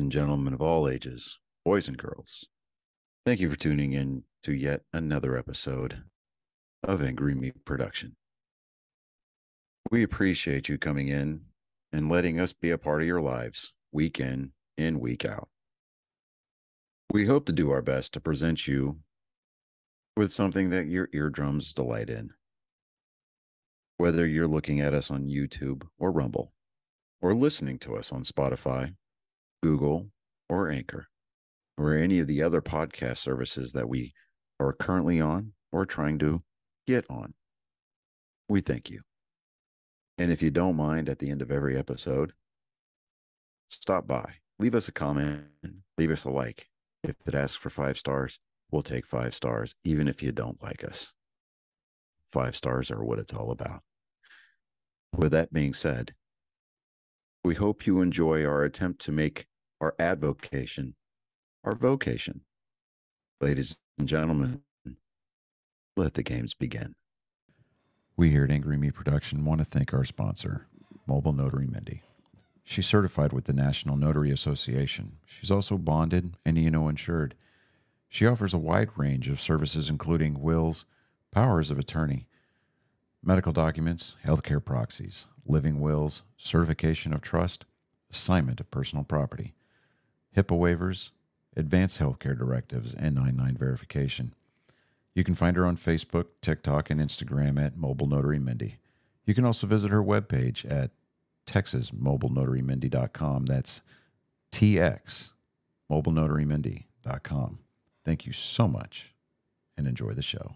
and gentlemen of all ages, boys and girls. Thank you for tuning in to yet another episode of Angry Meat Production. We appreciate you coming in and letting us be a part of your lives week in and week out. We hope to do our best to present you with something that your eardrums delight in. Whether you're looking at us on YouTube or Rumble, or listening to us on Spotify, Google, or Anchor, or any of the other podcast services that we are currently on or trying to get on. We thank you. And if you don't mind, at the end of every episode, stop by, leave us a comment, leave us a like. If it asks for 5 stars, we'll take 5 stars, even if you don't like us. 5 stars are what it's all about. With that being said, we hope you enjoy our attempt to make our advocation our vocation. Ladies and gentlemen, let the games begin. We here at Angry Me Production want to thank our sponsor, Mobile Notary Mindy. She's certified with the National Notary Association. She's also bonded and E&O insured. She offers a wide range of services including wills, powers of attorney, medical documents, healthcare proxies, living wills, certification of trust, assignment of personal property, HIPAA waivers, advanced healthcare directives, and 99 verification. You can find her on Facebook, TikTok, and Instagram at Mobile Notary Mindy. You can also visit her webpage at TexasMobileNotaryMindy.com. That's TX, MobileNotaryMindy.com. Thank you so much, and enjoy the show.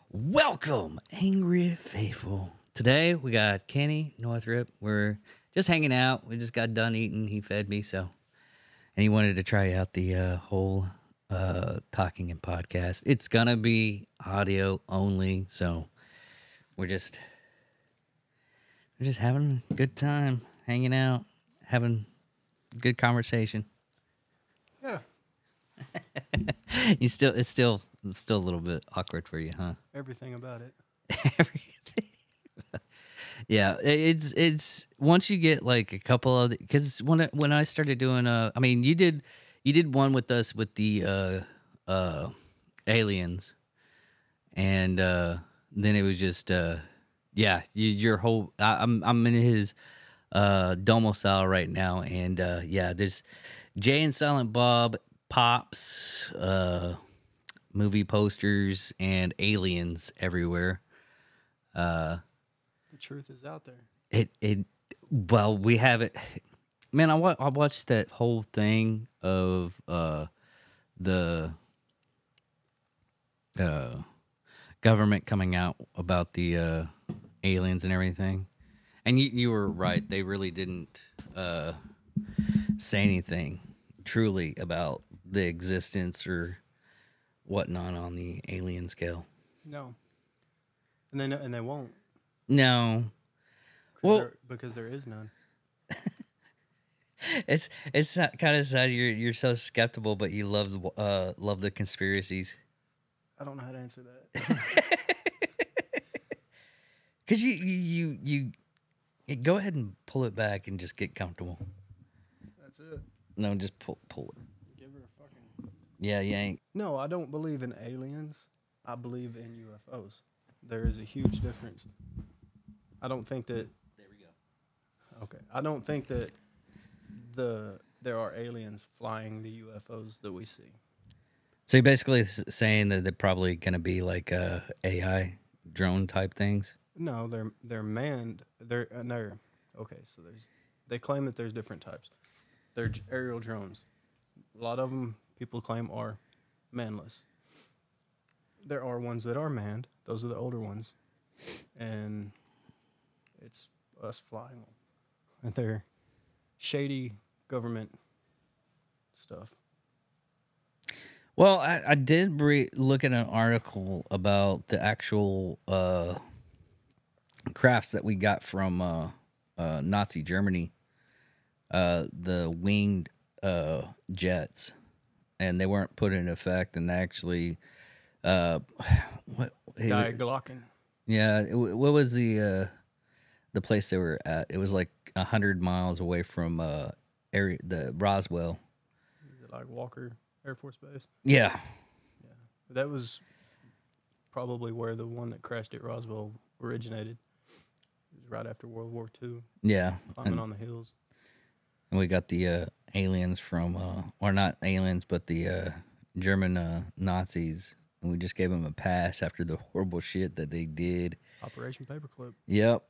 Welcome, Angry Faithful. Today, we got Kenny Northrup. We're just hanging out. We just got done eating. He fed me, so... And he wanted to try out the whole talking and podcast. It's going to be audio only, so we're just having a good time, hanging out, having good conversation. Yeah. It's still a little bit awkward for you, huh? Everything about it. Everything. Yeah, it's once you get like a couple of, because when I started doing I mean you did one with us with the aliens, and then it was just your whole I'm in his domicile right now, and there's Jay and Silent Bob, Pops, movie posters, and aliens everywhere. The truth is out there. Well, we have it. Man, I watched that whole thing of the government coming out about the aliens and everything. And you were right. They really didn't say anything truly about the existence or whatnot on the alien scale. No. And they won't. No. Well, because there is none. It's kind of sad you're so skeptical, but you love the conspiracies. I don't know how to answer that. Because you go ahead and pull it back and just get comfortable. That's it. No, just pull it. Give her a fucking... Yeah, you ain't. No, I don't believe in aliens. I believe in UFOs. There is a huge difference. I don't think that... There we go. Okay. I don't think that there are aliens flying the UFOs that we see. So you're basically saying that they're probably going to be like AI drone type things? No, they're manned. They're okay. So they claim that there's different types. They're aerial drones. A lot of them people claim are manless. There are ones that are manned. Those are the older ones, and it's us flying them. And they're shady government stuff. Well, I did look at an article about the actual crafts that we got from Nazi Germany, the winged jets, and they weren't put in effect, and they actually Die Glocken. Yeah, what was the place they were at? It was like 100 miles away from the Roswell. like Walker Air Force Base. Yeah. Yeah, that was probably where the one that crashed at Roswell originated. It was right after World War II, Yeah. climbing And, on the hills. and we got the aliens from, or not aliens, but the German Nazis. And we just gave them a pass after the horrible shit that they did. Operation Paperclip Yep.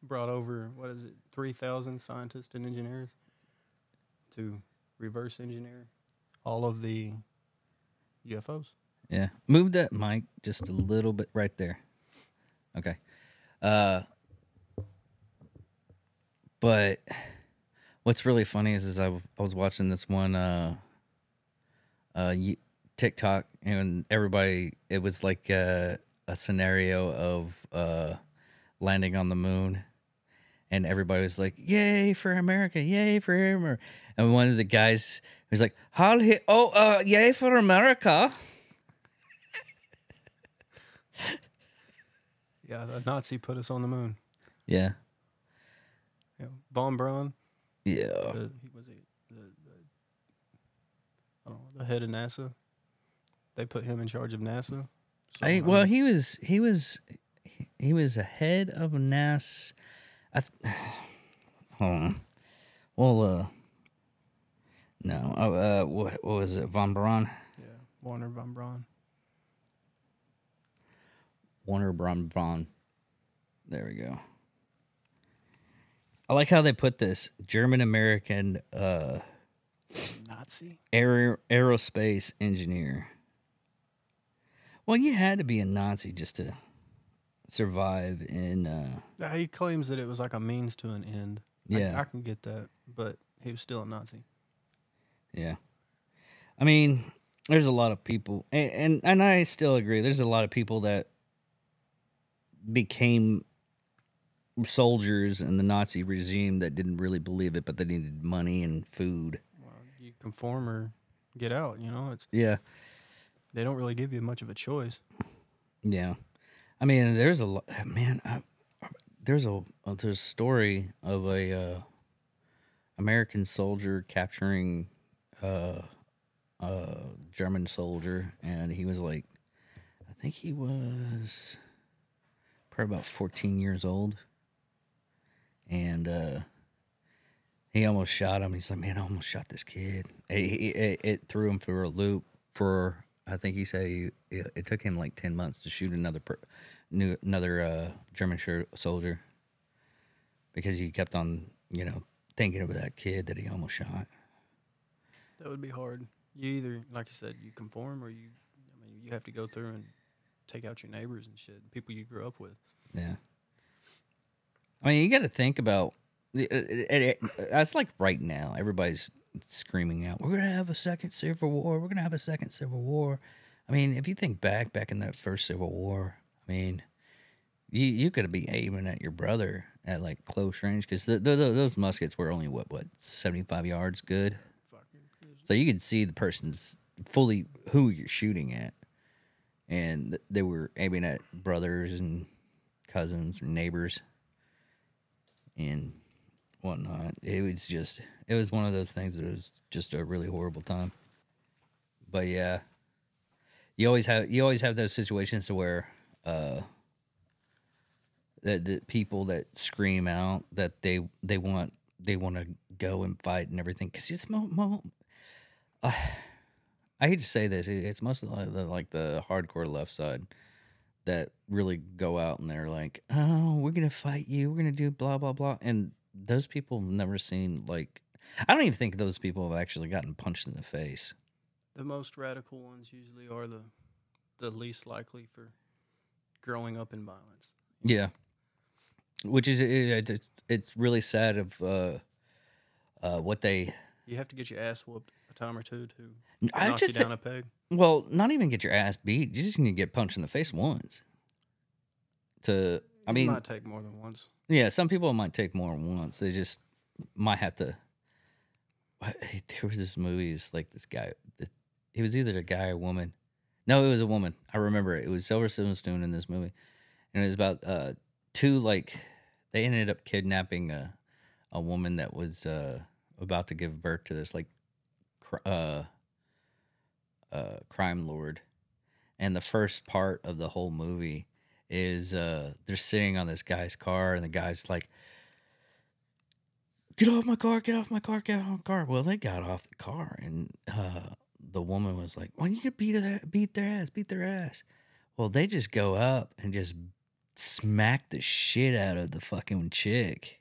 brought over 3,000 scientists and engineers to reverse engineer all of the UFOs. Yeah. Move that mic just a little bit right there. Okay. But what's really funny is I was watching this one TikTok, and everybody, it was like a scenario of landing on the moon, and everybody was like, "Yay for America! Yay for America!" And one of the guys was like, yay for America!" Yeah, the Nazi put us on the moon. Yeah, Yeah, Von Braun, yeah, he was I don't know, the head of NASA. They put him in charge of NASA. So, well, he was a head of NASA. Hold on. Well, no. What was it? Von Braun. yeah, Warner Von Braun. Warner Braun. There we go. I like how they put this German American Nazi. aerospace engineer. Well, you had to be a Nazi just to survive in. He claims that it was like a means to an end. Yeah. I can get that, but he was still a Nazi. Yeah. I mean, there's a lot of people, and I still agree. There's a lot of people that became soldiers in the Nazi regime that didn't really believe it, but they needed money and food. Well, you conform or get out. You know, Yeah. they don't really give you much of a choice. Yeah. I mean, there's a lot, man. There's a story of a American soldier capturing a German soldier, and he was like, I think he was probably about 14 years old, and he almost shot him. He's like, man, I almost shot this kid. It threw him for a loop for, I think he said it took him like 10 months to shoot another German soldier because he kept on, thinking of that kid that he almost shot. That would be hard. You either, like you said, you conform or you have to go through and take out your neighbors and shit, people you grew up with. Yeah. I mean, you got to think about it's like right now, everybody's screaming out, "We're gonna have a second civil war. We're gonna have a second civil war." I mean, if you think back in that first Civil War, I mean, you could be aiming at your brother at like close range because those muskets were only what 75 yards good, so you could see the person's fully who you're shooting at, and they were aiming at brothers and cousins or neighbors and whatnot. It was one of those things that was just a really horrible time. But yeah, you always have those situations to where the people that scream out that they want to go and fight and everything, because it's I hate to say this, it's mostly like the hardcore left side that really go out and they're like, oh, we're gonna fight you, we're gonna do blah blah blah, and those people have never seen, like, I don't even think those people have actually gotten punched in the face. The most radical ones usually are the least likely for growing up in violence. Yeah, which is it's really sad of what they. You have to get your ass whooped a time or two to I knock just you down a peg. Well, not even get your ass beat. You just need to get punched in the face once. I mean, it might take more than once. Yeah, some people might take more than once. They just might have to. There was this movie. It's like this guy. He was either a guy or a woman. No, it was a woman. I remember it. It was Silver Spoon in this movie, and it was about two, like, they ended up kidnapping a woman that was about to give birth to this like crime lord, and the first part of the whole movie is they're sitting on this guy's car, and the guy's like, "Get off my car! Get off my car! Get off my car!" Well, they got off the car, and the woman was like, "Well, you could beat their ass." Well, they just go up and just smack the shit out of the fucking chick,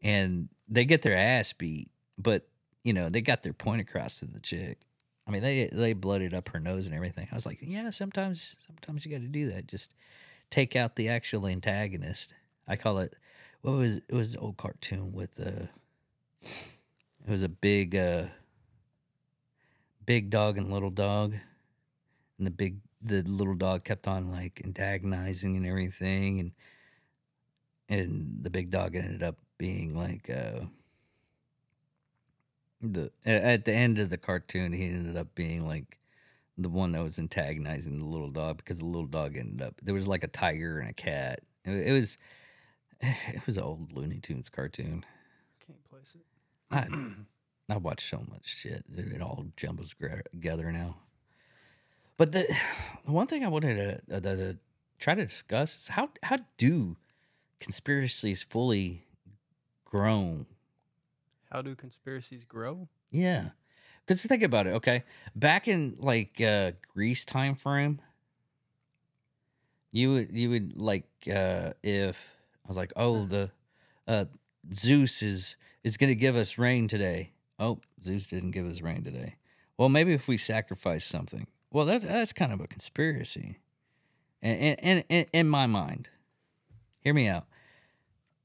and they get their ass beat, but they got their point across to the chick. I mean, they blooded up her nose and everything. I was like, yeah, sometimes you got to do that. Just take out the actual antagonist. I call it. It was an old cartoon with it was a big dog and little dog, and the little dog kept on like antagonizing and everything, and the big dog ended up being like at the end of the cartoon, he ended up being like the one that was antagonizing the little dog, because the little dog ended up, there was like a tiger and a cat. It was an old Looney Tunes cartoon. Can't place it. I watch so much shit. It all jumbles together now. But the one thing I wanted to try to discuss is how do conspiracies fully grow? How do conspiracies grow? Yeah, because think about it. Okay, back in like Greece time frame, you would like if I was like, oh, the Zeus is going to give us rain today. Oh, Zeus didn't give us rain today. Well, maybe if we sacrifice something. Well, that's kind of a conspiracy, and in my mind, hear me out,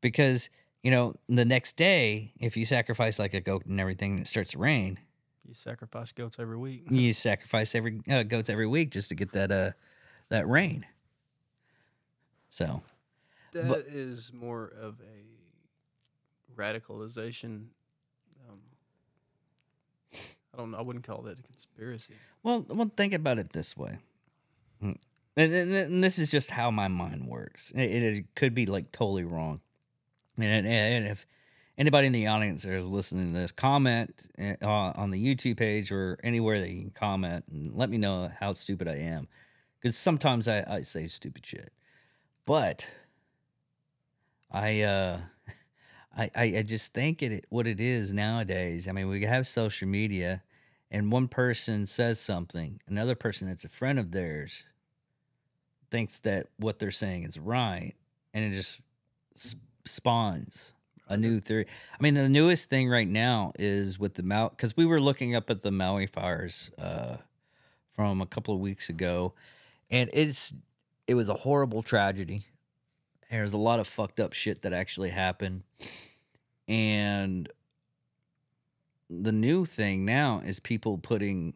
because the next day, if you sacrifice like a goat and everything, and it starts to rain. You sacrifice goats every week. You sacrifice goats every week just to get that rain. So that is more of a radicalization. I don't know. I wouldn't call that a conspiracy. Well, think about it this way. And this is just how my mind works. It could be like totally wrong. And if anybody in the audience that is listening to this, comment on the YouTube page or anywhere that you can comment and let me know how stupid I am. Because sometimes I say stupid shit. But I just think what it is nowadays. I mean, we have social media, and one person says something, another person that's a friend of theirs thinks that what they're saying is right, and it just spawns a new theory. I mean, the newest thing right now is with the Maui, because we were looking up at the Maui fires from a couple of weeks ago, and it was a horrible tragedy. There's a lot of fucked up shit that actually happened. And the new thing now is people putting,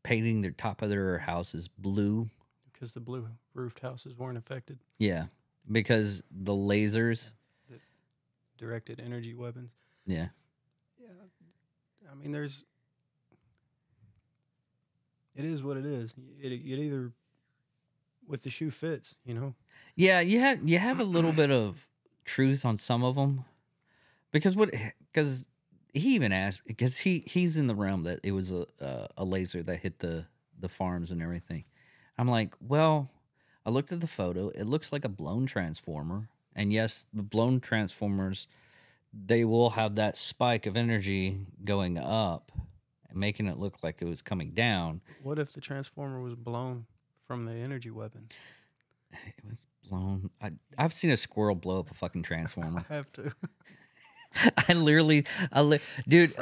painting their top of their houses blue. Because the blue roofed houses weren't affected. Yeah. Because the lasers. The directed energy weapons. Yeah. Yeah. I mean, it is what it is. It either, with the shoe fits, Yeah, you have a little bit of truth on some of them, because he even asked, because he's in the realm that it was a laser that hit the farms and everything. I'm like, well, I looked at the photo. It looks like a blown transformer, and yes, the blown transformers, they will have that spike of energy going up and making it look like it was coming down. What if the transformer was blown from the energy weapon? It was blown. I've seen a squirrel blow up a fucking transformer. I have to. Dude,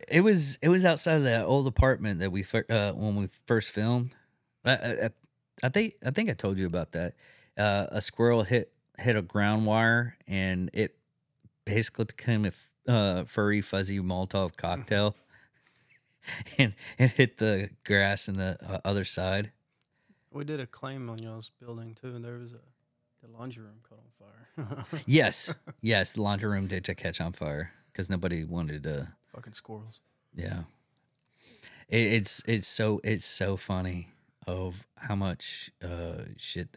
it was outside of that old apartment that we when we first filmed. I think I told you about that. A squirrel hit a ground wire, and it basically became a furry fuzzy Molotov cocktail, and it hit the grass in the other side. We did a claim on y'all's building too, and there was the laundry room caught on fire. Yes, the laundry room did catch on fire because nobody wanted to. Fucking squirrels. Yeah, it's so funny of how much shit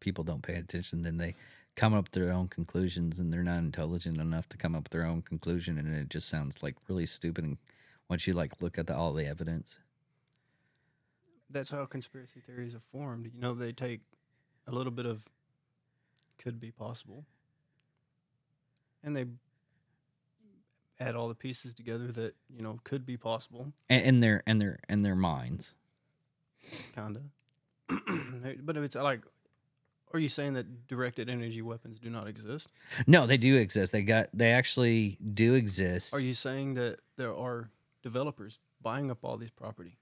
people don't pay attention. Then they come up with their own conclusions, and they're not intelligent enough to come up with their own conclusion, and it just sounds like really stupid. And once you like look at all the evidence, That's how conspiracy theories are formed. You know, they take a little bit of could be possible, and they add all the pieces together that could be possible, and their minds. kinda. But if it's like, are you saying that directed energy weapons do not exist? No, they do exist. They actually do exist. Are you saying that there are developers buying up all these property?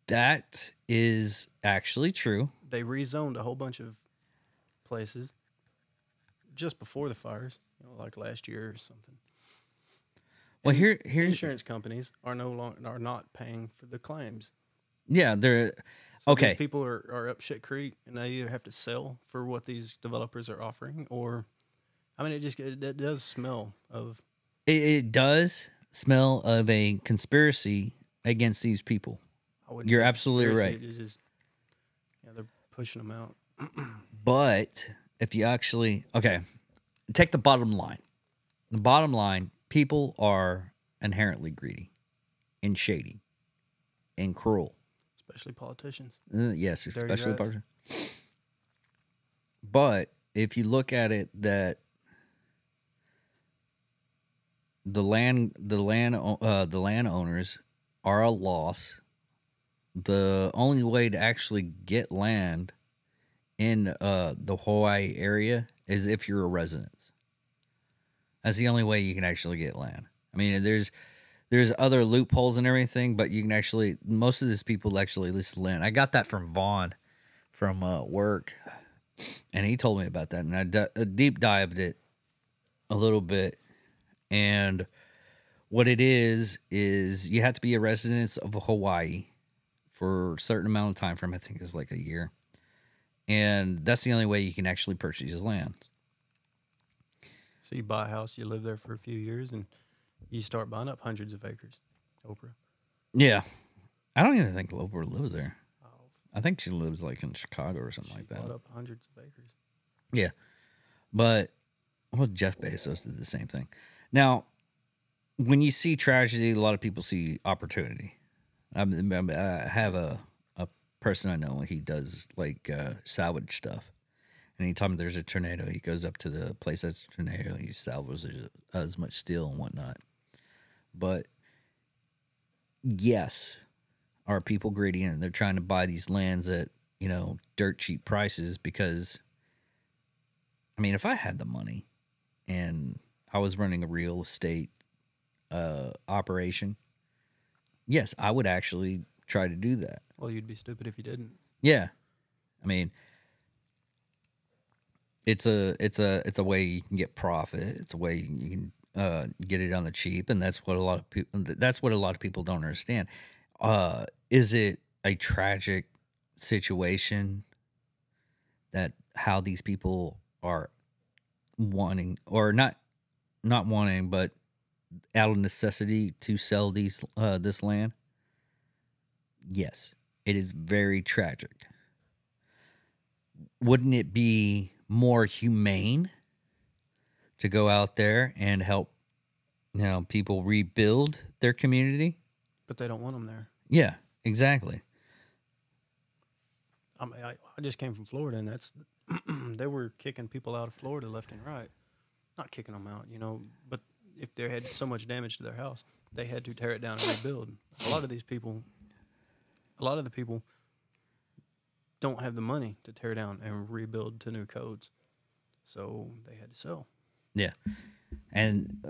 That is actually true. They rezoned a whole bunch of places just before the fires, like last year or something. Well, And here's insurance companies are not paying for the claims. yeah, they're So okay. these people are up shit creek, and they either have to sell for what these developers are offering, or, I mean, it does smell of. It does smell of a conspiracy against these people. I wouldn't You're say absolutely conspiracy, right. It's just, they're pushing them out. But if you actually take the bottom line. The bottom line, people are inherently greedy and shady and cruel. Especially politicians. Yes, Dirty especially rats. But if you look at it, that the landowners are a loss. The only way to actually get land in the Hawaii area is if you're a resident. That's the only way you can actually get land. I mean, there's other loopholes and everything, but you can actually, most of these people actually list land. I got that from Vaughn from work, and he told me about that, and I deep dived it a little bit. And what it is you have to be a resident of Hawaii for a certain amount of time frame. I think it's like a year. And that's the only way you can actually purchase these lands. So you buy a house, you live there for a few years, and you start buying up hundreds of acres. Oprah. Yeah. I don't even think Oprah lives there. Oh, I think she lives like in Chicago or something she like that. bought up hundreds of acres. Yeah. But, well, Jeff Bezos did the same thing. Now, when you see tragedy, a lot of people see opportunity. I have a person I know, he does like salvage stuff. And anytime there's a tornado, he goes up to the place that's a tornado, he salvages as much steel and whatnot. But, yes, are people greedy and they're trying to buy these lands at, dirt cheap prices? Because, I mean, if I had the money and I was running a real estate operation, yes, I would actually try to do that. Well, you'd be stupid if you didn't. Yeah, I mean, it's a way you can get profit. It's a way you can get it on the cheap, and that's what a lot of people don't understand. Is it a tragic situation that how these people are wanting or not wanting, but out of necessity to sell this land? Yes, it is very tragic. Wouldn't it be more humane to go out there and help, people rebuild their community? But they don't want them there. Yeah, exactly. I mean, I just came from Florida, and that's they were kicking people out of Florida left and right. Not kicking them out, but if they had so much damage to their house, they had to tear it down and rebuild. A lot of the people don't have the money to tear down and rebuild to new codes, so they had to sell. Yeah, and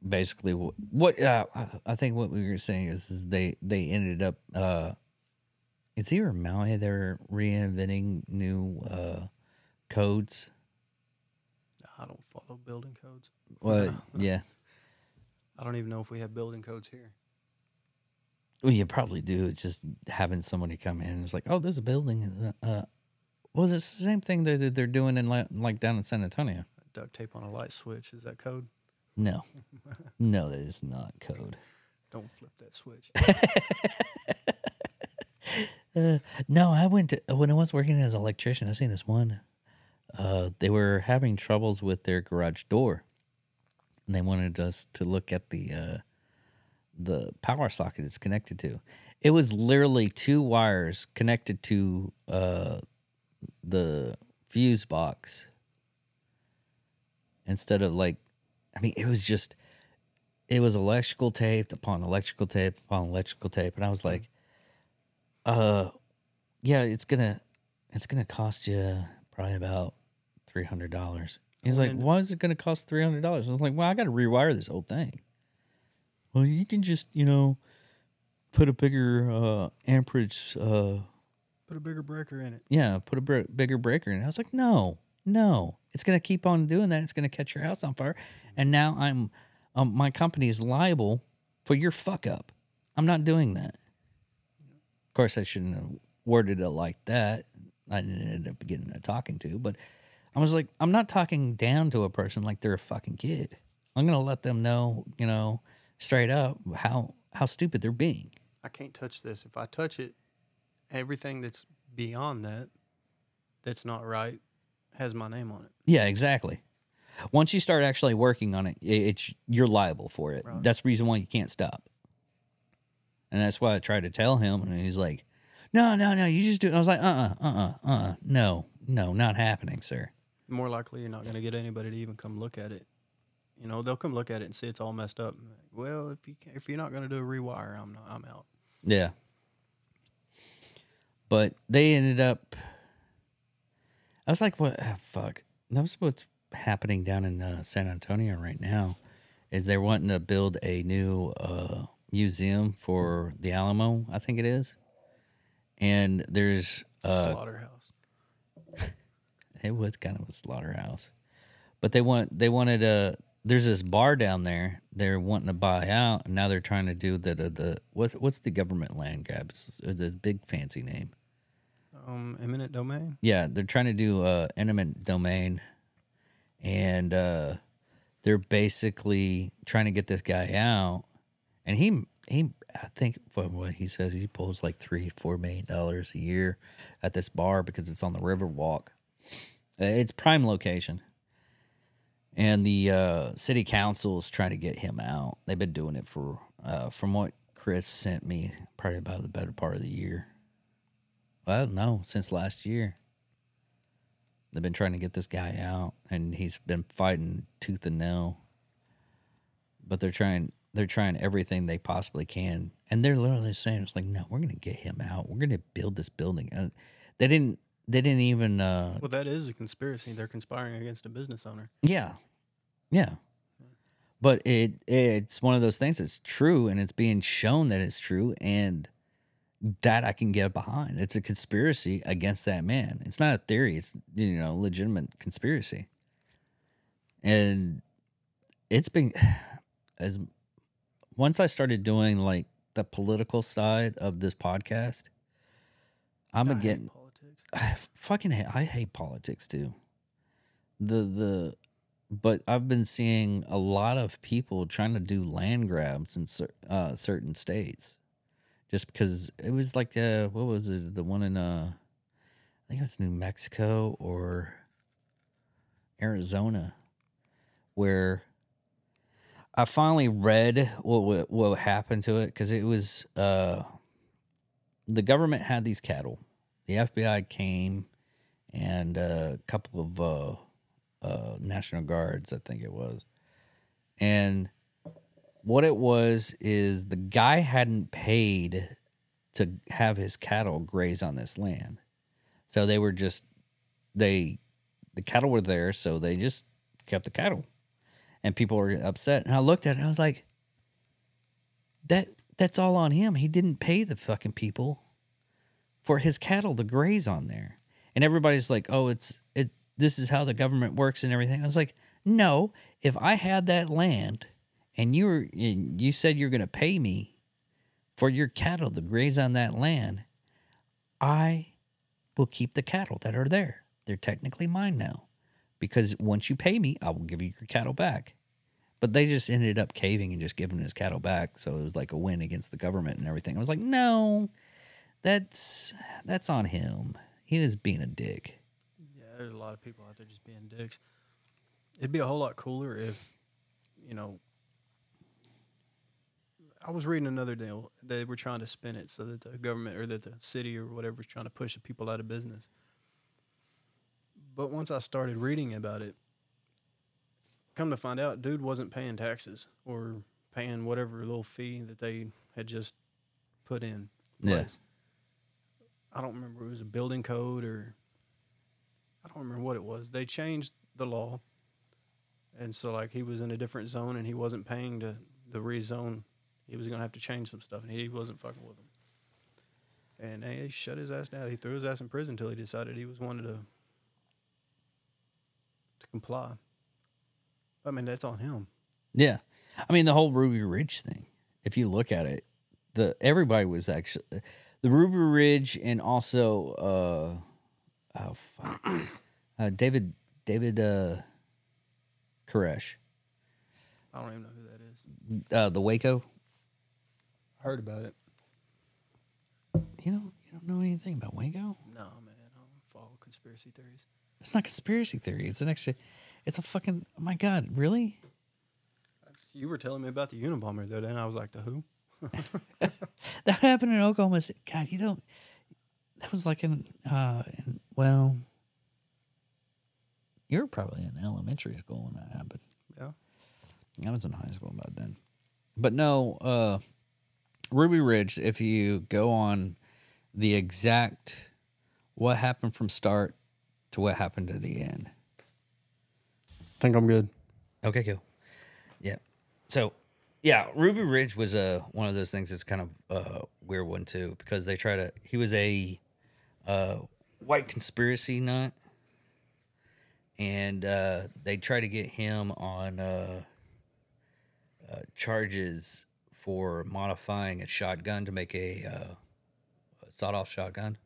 basically, what I think what we were saying is they ended up. It's either Maui they're reinventing new codes. I don't follow building codes. Well, yeah. I don't even know if we have building codes here. Well, you probably do. It's just having somebody come in and it's like, oh, there's a building. Well, it's the same thing that they're doing in like down in San Antonio. Duct tape on a light switch, is that code? No, no, that is not code. Don't flip that switch. No, I went to when I was working as an electrician. I seen this one they were having troubles with their garage door, and they wanted us to look at the power socket it's connected to. It was literally 2 wires connected to the fuse box instead of like, I mean, it was electrical tape upon electrical tape upon electrical tape, and I was like, yeah, it's gonna cost you probably about $300. He's like, why is it gonna cost $300? I was like, well, I got to rewire this whole thing. Well, you can just, put a bigger amperage. Put a bigger breaker in it. Yeah, put a bigger breaker in it. I was like, no, it's gonna keep on doing that. It's gonna catch your house on fire, and now my company is liable for your fuck up. I'm not doing that. Of course, I shouldn't have worded it like that. I didn't end up getting a talking to, but I was like, I'm not talking down to a person like they're a fucking kid. I'm gonna let them know, straight up how stupid they're being. I can't touch this. If I touch it, everything that's beyond that, that's not right, has my name on it. Yeah, exactly. Once you start actually working on it, you're liable for it. Right. That's the reason why you can't stop. And that's why I tried to tell him, and he's like, no, you just do it. I was like, no, not happening, sir. More likely you're not going to get anybody to even come look at it. They'll come look at it and see it's all messed up. Well, if you're not going to do a rewire, I'm out. Yeah. But they ended up, I was like, what? Oh, fuck. That's what's happening down in San Antonio right now, is they're wanting to build a new museum for the Alamo, I think it is. And there's slaughterhouse. It was kind of a slaughterhouse. But they wanted there's this bar down there they're wanting to buy out, and now they're trying to do what's the government land grab? It's a big fancy name. Eminent domain? Yeah, they're trying to do eminent domain, and they're basically trying to get this guy out. And he I think from what he says, he pulls like $3-4 million a year at this bar because it's on the Riverwalk. It's prime location. And the city council is trying to get him out. They've been doing it for, from what Chris sent me, probably about the better part of the year. Well, no, since last year. They've been trying to get this guy out, and he's been fighting tooth and nail. But they're trying everything they possibly can. And they're literally saying, it's like, no, we're going to get him out. We're going to build this building. They didn't even... well, that is a conspiracy. They're conspiring against a business owner. Yeah. But it's one of those things that's true, and it's being shown that it's true, and that I can get behind. It's a conspiracy against that man. It's not a theory. It's, legitimate conspiracy. And it's been... Once I started doing, like, the political side of this podcast, I hate politics. I hate politics too. But I've been seeing a lot of people trying to do land grabs in certain states, just because it was like what was it? The one in I think it was New Mexico or Arizona, where I finally read what happened to it, because it was the government had these cattle. The FBI came, and a couple of National Guards, I think it was. And what it was is the guy hadn't paid to have his cattle graze on this land. So they were just, the cattle were there, so they just kept the cattle. And people were upset. And I looked at it and I was like, that's all on him. He didn't pay the fucking people for his cattle to graze on there. And everybody's like, oh, this is how the government works and everything. I was like, no, if I had that land and you said you're going to pay me for your cattle to graze on that land, I will keep the cattle that are there. They're technically mine now, because once you pay me, I will give you your cattle back. But they just ended up caving and just giving his cattle back. So it was like a win against the government and everything. I was like, no, that's on him. He was being a dick. Yeah, there's a lot lot of people out there just being dicks. It'd be a whole lot cooler if, you know, I was reading another deal. They were trying to spin it so that the government or that the city or whatever was trying to push the people out of business. But once I started reading about it, come to find out, dude wasn't paying taxes or paying whatever little fee that they had just put in place. I don't remember. It was a building code or I don't remember what it was. They changed the law. And so, like, he was in a different zone and he wasn't paying to the rezone. He was going to have to change some stuff, and he wasn't fucking with them. And he shut his ass down. He threw his ass in prison until he decided he wanted to comply. I mean, that's on him. Yeah. I mean, the whole Ruby Ridge thing, if you look at it, everybody was actually the Ruby Ridge and also David Koresh. I don't even know who that is. The Waco. Heard about it. You don't know anything about Waco? No, man. I don't follow conspiracy theories. It's not conspiracy theory. It's a fucking, oh my God, really? You were telling me about the Unabomber the other day, and I was like, the who? That happened in Oklahoma City. God, that was like well, you were probably in elementary school when that happened. Yeah. I was in high school about then. But no, Ruby Ridge, if you go on the exact what happened from start to what happened to the end. I think I'm good. Okay, cool. Yeah. So, yeah, Ruby Ridge was one of those things that's kind of a weird one, too, because he was a white conspiracy nut, and they tried to get him on charges for modifying a shotgun to make a sawed-off shotgun.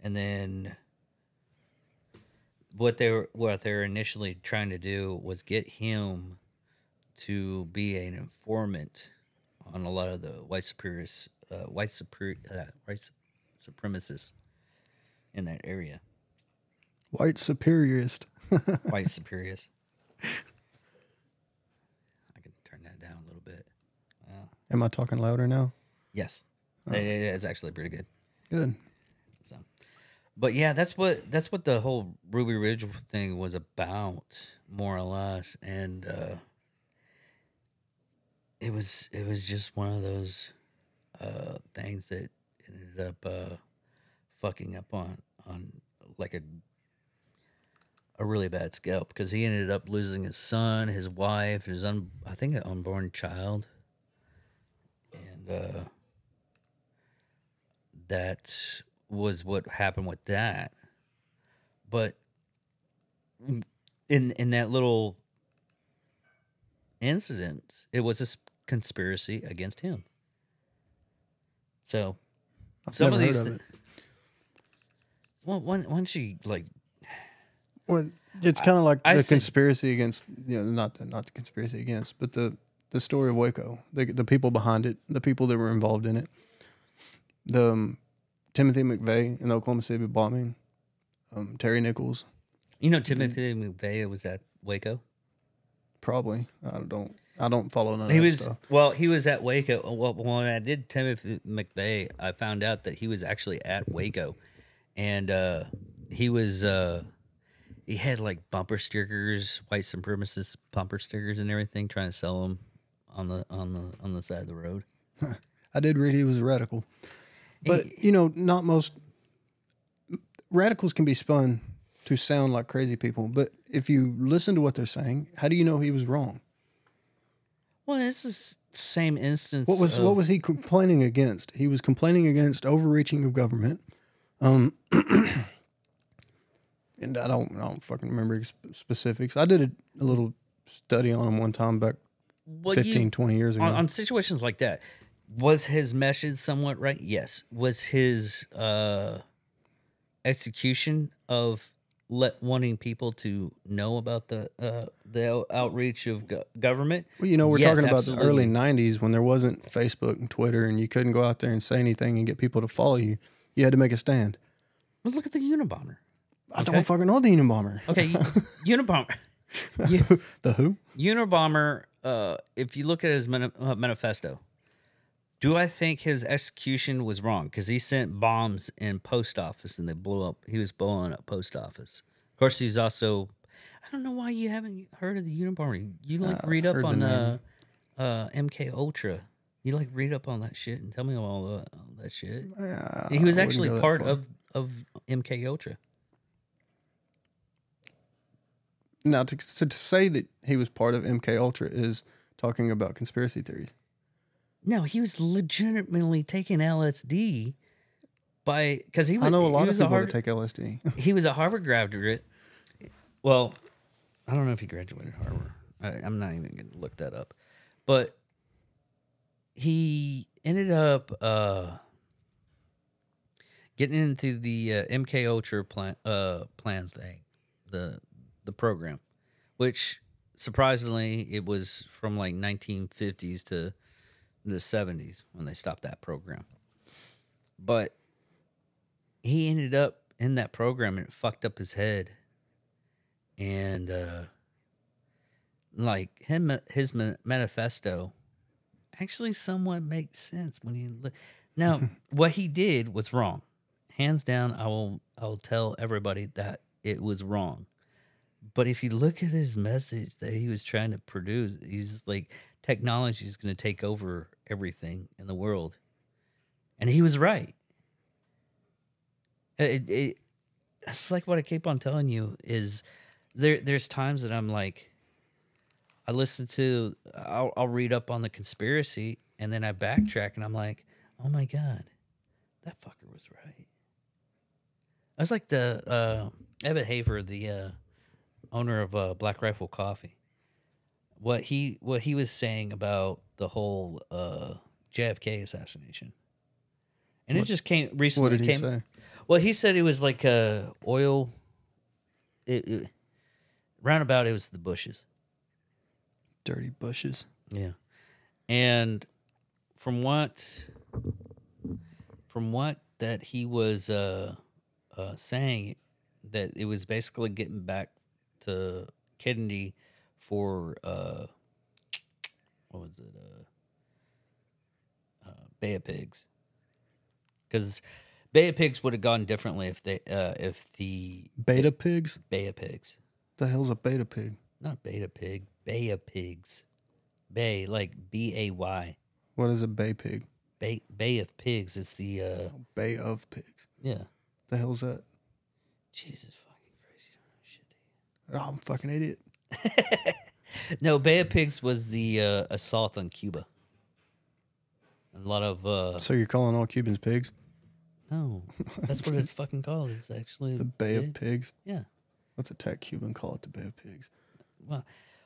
And then what they were initially trying to do was get him to be an informant on a lot of the white supremacists in that area. White superiorist. White superiorist. I can turn that down a little bit. Am I talking louder now? Yes. It's actually pretty good. Good. So, but yeah, that's what the whole Ruby Ridge thing was about, more or less, and it was just one of those things that ended up fucking up on like a really bad scale, because he ended up losing his son, his wife, his I think an unborn child, and that was what happened with that. But in that little incident, it was a conspiracy against him. So some of these, well, once you like, well, it's kind of like the conspiracy against, not the conspiracy against, but the story of Waco, the people behind it, the people that were involved in it. The Timothy McVeigh in the Oklahoma City bombing, Terry Nichols. Timothy McVeigh was at Waco. Probably. I don't follow none of that stuff. Well, he was at Waco. Well, when I did Timothy McVeigh, I found out that he was actually at Waco, and he was he had like bumper stickers, white supremacist bumper stickers and everything, trying to sell them on the side of the road. I did read he was a radical, but not most radicals can be spun to sound like crazy people. But if you listen to what they're saying, how do you know he was wrong? Well, this is the same instance. What was he complaining against? He was complaining against overreaching of government. And I don't fucking remember specifics. I did a little study on him one time back 20 years ago. On situations like that, was his message somewhat right? Yes. Was his execution of wanting people to know about the outreach of government? Well, we're talking about the early 90s when there wasn't Facebook and Twitter, and you couldn't go out there and say anything and get people to follow you. You had to make a stand. Well, look at the Unabomber. I don't fucking know the Unabomber. Okay, Unabomber. You, The who? Unabomber, if you look at his manifesto, do I think his execution was wrong? Because he sent bombs in post office and they blew up. He was blowing up post office. Of course, he's also. I don't know why you haven't heard of the Unabomber. You read up heard the on name. MK Ultra. You read up on that shit and tell me all that shit. Yeah, He was I wouldn't actually go that part far. of MK Ultra. Now, to say that he was part of MK Ultra is talking about conspiracy theories. No, he was legitimately taking LSD because he was. I know a he lot of was people Harvard, that take LSD. He was a Harvard graduate. Well, I don't know if he graduated Harvard. I'm not even going to look that up. But he ended up getting into the MK Ultra plan thing, the program, which surprisingly it was from like 1950s to the 70s when they stopped that program. But he ended up in that program and it fucked up his head. And his manifesto actually somewhat makes sense when you look. Now, what he did was wrong. Hands down, I will tell everybody that it was wrong. But if you look at his message that he was trying to produce, he's like, technology is going to take over everything in the world. And he was right. It's like what I keep on telling you is there's times that I'm like, I'll read up on the conspiracy and then I backtrack and I'm like, oh my God, that fucker was right. I was like the Evan Haver, the owner of Black Rifle Coffee. What he was saying about the whole JFK assassination, and it just came recently. What did he say? Well, he said it was like oil. Roundabout, it was the Bushes. Dirty Bushes. Yeah, and from what that he was saying, that it was basically getting back to Kennedy for what was it? Bay of Pigs, because Bay of Pigs would have gone differently if the Beta pigs? Bay of Pigs, The hell's a beta pig? not Beta Pig, Bay of Pigs, Bay like BAY, What is a bay pig? Bay of Pigs. It's the Bay of pigs. yeah. The hell's that? Jesus fucking Christ, you don't know shit. Oh, I'm a fucking idiot. No, Bay of Pigs was the assault on Cuba. A lot of So you're calling all Cubans pigs? no, that's what it's fucking called. It's actually The Bay of Pigs? Yeah. Let's attack Cuba and call it the Bay of Pigs.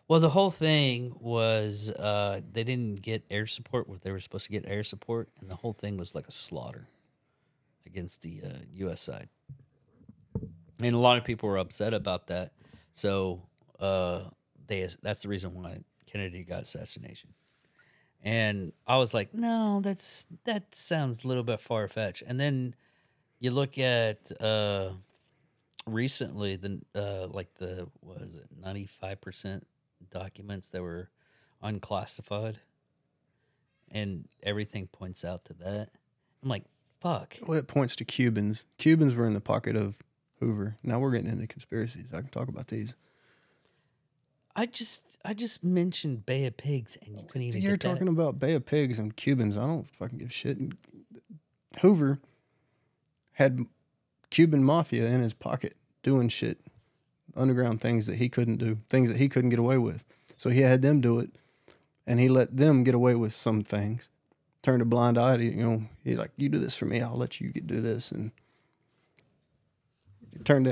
Well, the whole thing was they didn't get air support where they were supposed to get air support, and the whole thing was like a slaughter against the U.S. side. And a lot of people were upset about that. So that's the reason why Kennedy got assassination. And I was like, no, that sounds a little bit far fetched. And then you look at recently what is it, 95% documents that were unclassified, and everything points out to that. I'm like, fuck. Well, it points to Cubans. Cubans were in the pocket of Hoover. Now we're getting into conspiracies. I can talk about these. I just mentioned Bay of Pigs, and you couldn't even. You're get that. talking about Bay of Pigs and Cubans. I don't fucking give a shit. Hoover had Cuban mafia in his pocket doing shit, underground things that he couldn't do, things that he couldn't get away with. So he had them do it, and he let them get away with some things. Turned a blind eye to, he's like, you do this for me, I'll let you do this. And it turned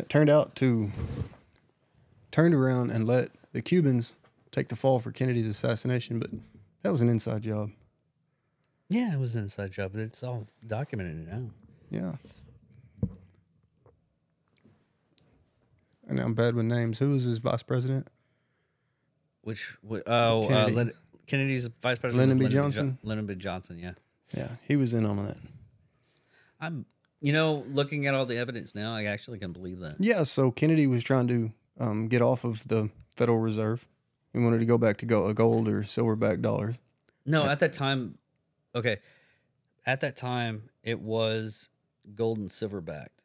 around and let the Cubans take the fall for Kennedy's assassination, but that was an inside job. Yeah, it was an inside job, but it's all documented now. Yeah. And I'm bad with names. Who was his vice president? Kennedy. Kennedy's vice president Lyndon was B. Johnson? Lyndon B. Johnson, yeah. Yeah, he was in on that. You know, looking at all the evidence now, I actually can believe that. Yeah, so Kennedy was trying to get off of the Federal Reserve. He wanted to go back to gold or silverback dollars. No, at that time, okay, at that time it was gold and silver backed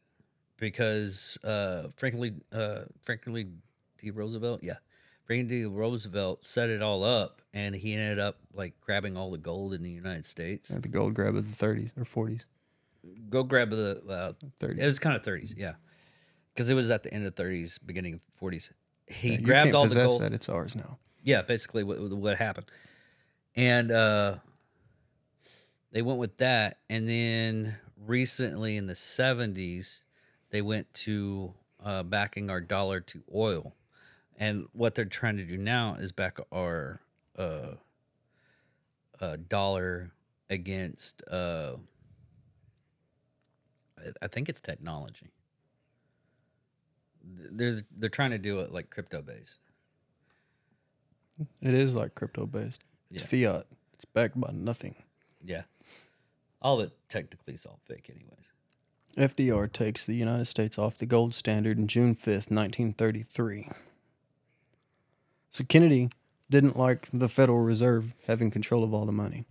because Franklin D. Roosevelt, Franklin D. Roosevelt set it all up, and he ended up like grabbing all the gold in the United States. At the gold grab of the 30s or 40s. Go grab the 30s. It was kind of 30s, yeah, because it was at the end of 30s, beginning of 40s. He You grabbed can't all the possess gold. that. It's ours now. Yeah, basically what happened. And they went with that. And then recently in the 70s, they went to backing our dollar to oil. And what they're trying to do now is back our dollar against, I think it's technology. They're trying to do it like crypto based. It is like crypto based. It's fiat. It's backed by nothing. Yeah. All of it technically is all fake anyways. FDR takes the United States off the gold standard on June 5th, 1933. So Kennedy didn't like the Federal Reserve having control of all the money.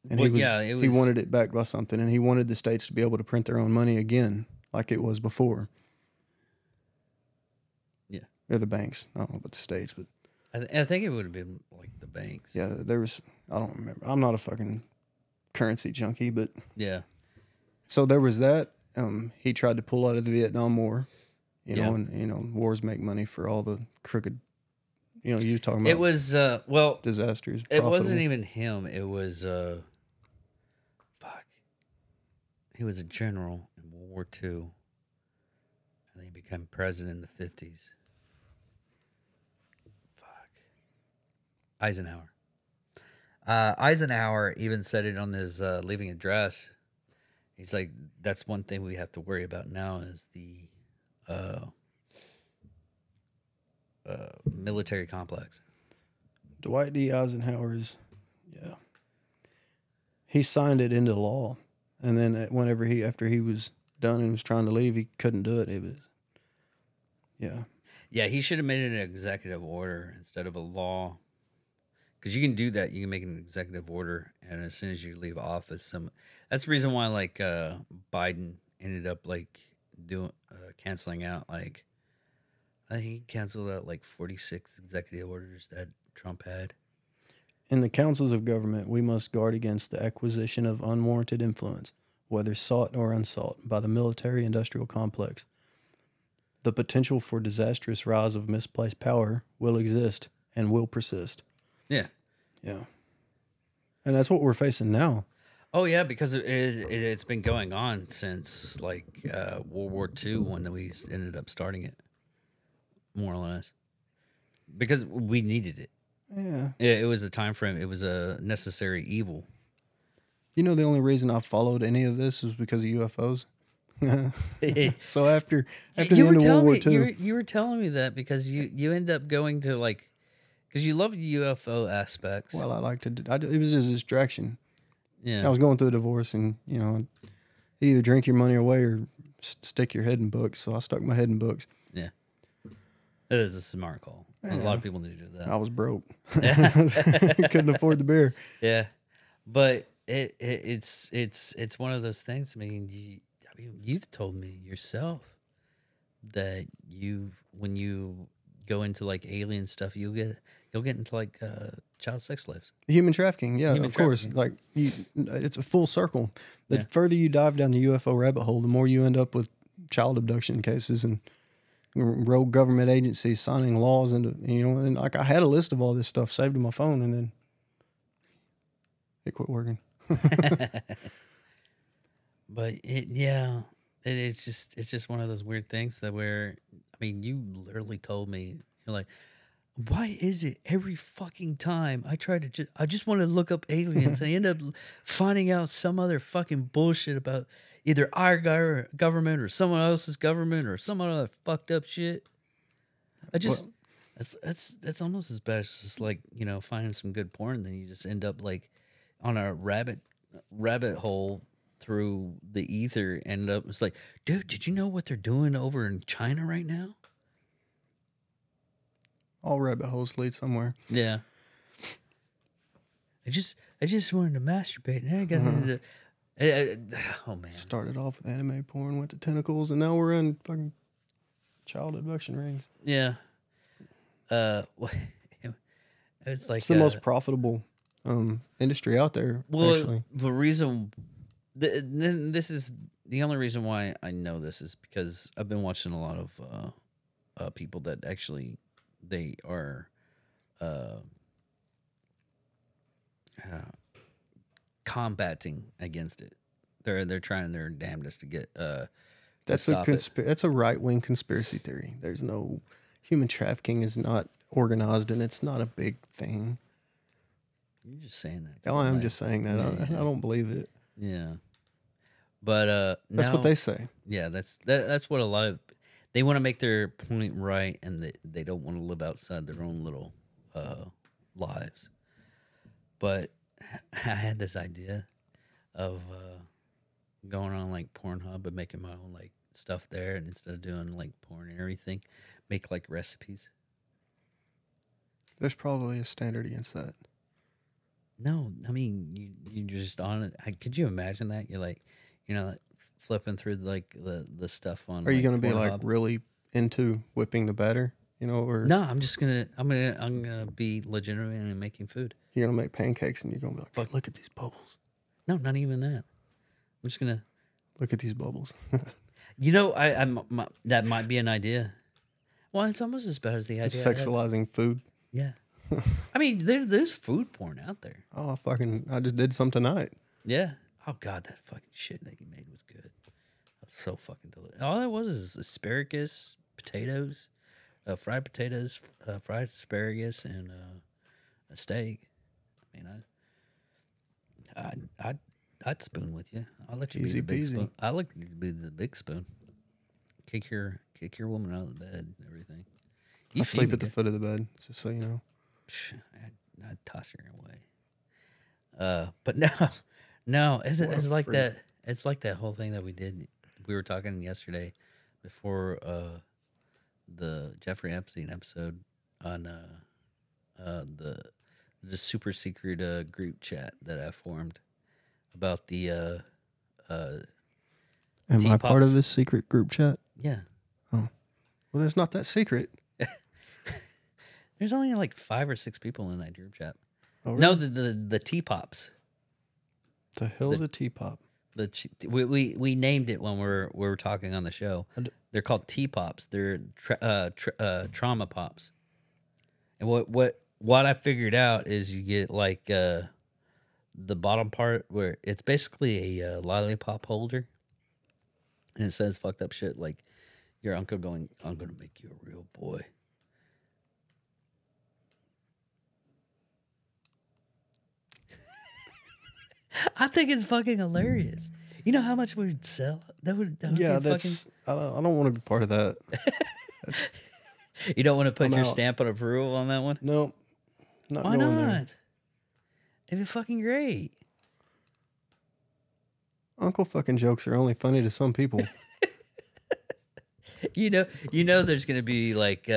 And Well, he wanted it backed by something, and he wanted the states to be able to print their own money again like it was before. Yeah. Or the banks. I don't know about the states, but I think it would have been like the banks. yeah, there was, I don't remember. I'm not a fucking currency junkie, but Yeah. so there was that. He tried to pull out of the Vietnam War, you know, Yeah. and wars make money for all the crooked. You know, you were talking about It was disasters. it wasn't profitable. even him. It was fuck. He was a general in World War II. And then he became president in the 50s. Fuck. Eisenhower. Eisenhower even said it on his leaving address. He's like, that's one thing we have to worry about now is the military complex. Dwight D. Eisenhower's, yeah. He signed it into law, and then after he was done and was trying to leave, he couldn't do it. It was, yeah. Yeah, he should have made it an executive order instead of a law. Because you can do that. You can make an executive order, and as soon as you leave office, that's the reason why like Biden ended up like doing canceling out like I think he canceled out like 46 executive orders that Trump had. In the councils of government, we must guard against the acquisition of unwarranted influence, whether sought or unsought, by the military-industrial complex. The potential for disastrous rise of misplaced power will exist and will persist. Yeah. Yeah. And that's what we're facing now. Oh yeah, because it's been going on since like World War II when we ended up starting it, more or less, because we needed it. Yeah. It was a time frame. It was a necessary evil. You know, the only reason I followed any of this was because of UFOs. So after the end of World War II, you were telling me that because you end up going to like because you love UFO aspects. well, I like to. It was just a distraction. Yeah. I was going through a divorce, and either drink your money away or stick your head in books. So I stuck my head in books. Yeah. It is a smart call. A lot of people need to do that. I was broke. Couldn't afford the beer. Yeah, but it's one of those things. I mean, you've told me yourself that when you go into like alien stuff, you'll get into like child sex slaves. Human trafficking, yeah, Human of course. trafficking. Like it's a full circle. The Yeah. further you dive down the UFO rabbit hole, the more you end up with child abduction cases and rogue government agencies signing laws into and like I had a list of all this stuff saved in my phone, and then it quit working. But it's just one of those weird things that where I mean, you literally told me you're like, why is it every fucking time I just want to look up aliens, I end up finding out some other fucking bullshit about either our government or someone else's government or some other fucked up shit. That's almost as bad as just like finding some good porn, then you just end up like on a rabbit hole through the ether ended up. It's like, dude, did you know what they're doing over in China right now? All rabbit holes lead somewhere. Yeah. I just wanted to masturbate, and then I got into. Oh man. Started off with anime porn, went to tentacles, and now we're in fucking child abduction rings. Yeah. It's like It's the most profitable industry out there. well, actually, the reason. This is the only reason why I know this is because I've been watching a lot of people that actually they are combating against it. They're trying their damnedest to get that's a right wing conspiracy theory. There's no human trafficking is not organized, and it's not a big thing. You're just saying that. Oh, I'm just saying that. I don't believe it. Yeah. But That's what they say. Yeah, that's what a lot of they want to make their point right, and they don't want to live outside their own little lives. But I had this idea of going on like Pornhub and making my own like stuff there, and instead of doing like porn and everything, make like recipes. There's probably a standard against that. No, I mean you just on it. Could you imagine that? You're like, flipping through like the stuff on. Are you like, going to be Pornhub. like really into whipping the batter? Or No, I'm gonna be legitimately making food. you're gonna make pancakes and you're gonna be like, "Fuck, look at these bubbles. No, not even that. I'm just gonna. Look at these bubbles." That might be an idea. Well, it's almost as bad as the idea. It's sexualizing food. Yeah. I mean, there's food porn out there. Oh, I just did some tonight. Yeah. Oh God, that fucking shit that you made was good. That was so fucking delicious. All that was is asparagus, potatoes, fried potatoes, fried asparagus, and a steak. I mean, I'd spoon with you. I'll let you Easy be the big peasy. spoon. I'll let you be the big spoon. Kick your woman out of the bed and everything. I sleep at the foot of the bed, just so you know. I'd toss her away. But no, it's like freak. that. It's like that whole thing that we did. We were talking yesterday before the Jeffrey Epstein episode on the super secret group chat that I formed about the Am I part T-Pops. of this secret group chat? yeah. Well, it's not that secret. There's only like 5 or 6 people in that group chat. Oh, No, really? the T-Pops. The hell's a T-pop? We named it when we were talking on the show. They're called T-Pops. They're trauma pops. And what I figured out is you get like the bottom part where it's basically a lollipop holder, and it says fucked up shit like your uncle going, "I'm gonna make you a real boy." I think it's fucking hilarious. You know how much we'd sell? That would Yeah, be that's. I don't want to be part of that. You don't want to put I'm your out. stamp of approval on that one? Nope. Not Why going not? there. It'd be fucking great. Uncle fucking jokes are only funny to some people. You know, there's gonna be like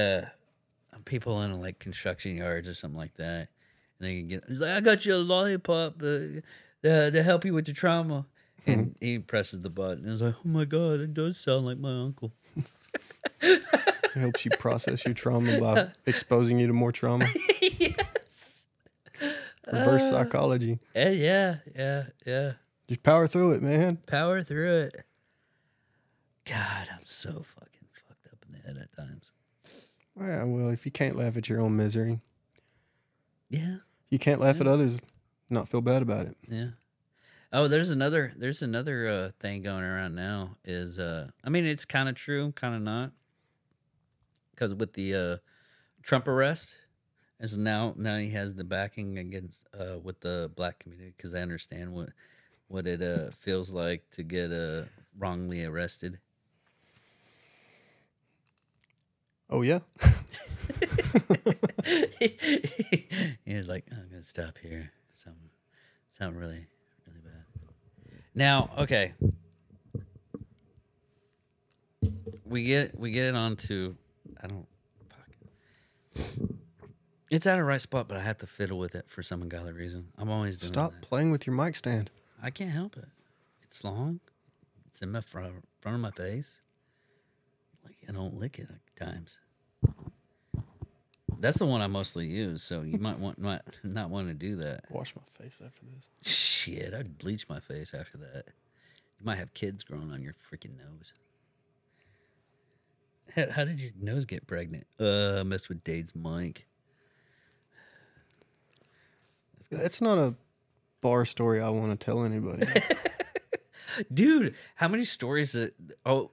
people in like construction yards or something like that, and they can get. He's like, I got you a lollipop to help you with the trauma, and he presses the button. And it's like, oh my god, it does sound like my uncle. It helps you process your trauma by exposing you to more trauma. Yes. Reverse psychology. Yeah. Just power through it, man. Power through it. God, I'm so fucking fucked up in the head at times. Yeah, well, if you can't laugh at your own misery, Yeah. you can't laugh at others, not feel bad about it. Yeah. Oh, there's another thing going around now is I mean it's kind of true, kind of not. Cuz with the Trump arrest is now he has the backing against with the black community cuz they understand what it feels like to get wrongly arrested. Oh, yeah? He was like, I'm going to stop here. Something really really bad. Now, okay. We get it onto I don't fucking it's at a right spot, but I have to fiddle with it for some ungodly reason. I'm always doing Stop that. playing with your mic stand. I can't help it. It's long. It's in my front of my face. Like I don't lick it at times. That's the one I mostly use, so you might not want to do that. Wash my face after this. Shit, I'd bleach my face after that. You might have kids growing on your freaking nose. How did your nose get pregnant? I messed with Dade's mic. That's not a bar story I want to tell anybody. Dude, how many stories that... Oh,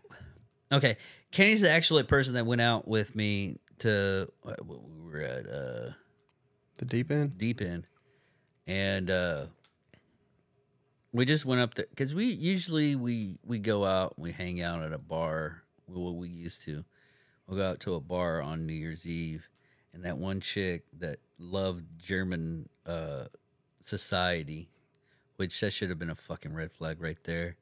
okay. Kenny's the actual person that went out with me to... We were at... The deep end? Deep End. And we just went up there. Because we usually we go out and we hang out at a bar. Well, we used to. We'll go out to a bar on New Year's Eve. And that one chick that loved German society, which that should have been a fucking red flag right there.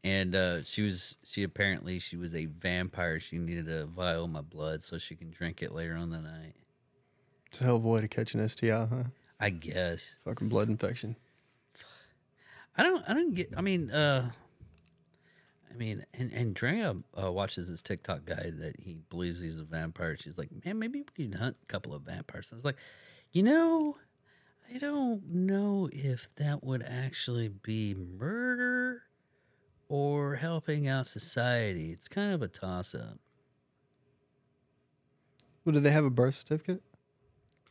And she was a vampire. She needed a vial of my blood so she can drink it later on the night. It's a hell of a way to catch an STI, huh? I guess. Fucking blood infection. Andrea watches this TikTok guy that he believes he's a vampire. She's like, man, maybe we can hunt a couple of vampires. I was like, I don't know if that would actually be murder or helping out society. It's kind of a toss-up. Well, do they have a birth certificate?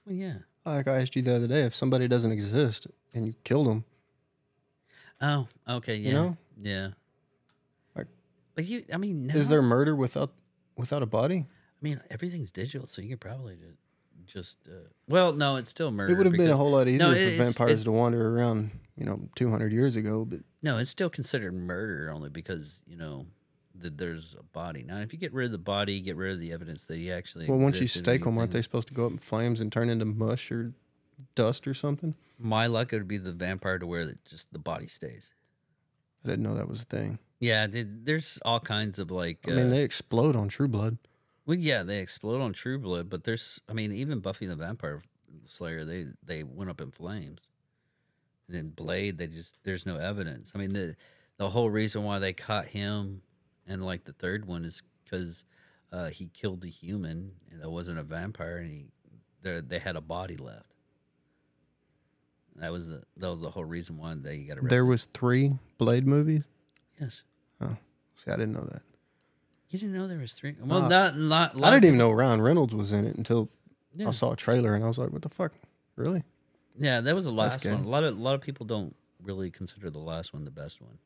Well, yeah. Like I asked you the other day, if somebody doesn't exist and you killed them. Oh, okay, yeah. You know? Yeah. Like, but now, is there murder without a body? I mean, everything's digital, so you could probably just well, no, it's still murder. It would have been a whole lot easier for vampires it's, to wander around, 200 years ago. But no, it's still considered murder only because, that there's a body. Now, if you get rid of the body, get rid of the evidence that he actually well, once you existed, stake them, aren't they supposed to go up in flames and turn into mush or dust or something? My luck, it would be the vampire to where just the body stays. I didn't know that was a thing. Yeah, there's all kinds of like... I mean, they explode on True Blood. Well, yeah, they explode on True Blood, but even Buffy the Vampire Slayer, they went up in flames. And then Blade, there's no evidence. I mean, the whole reason why they caught him in like the third one is because he killed a human that wasn't a vampire, and they had a body left. That was the whole reason why they got arrested. There was 3 Blade movies? Yes. Oh, see, I didn't know that. You didn't know there was 3? Well, not. I didn't even know Ryan Reynolds was in it until Yeah. I saw a trailer and I was like, "What the fuck? Really?" Yeah, that was the last good. one. A lot of people don't really consider the last one the best one.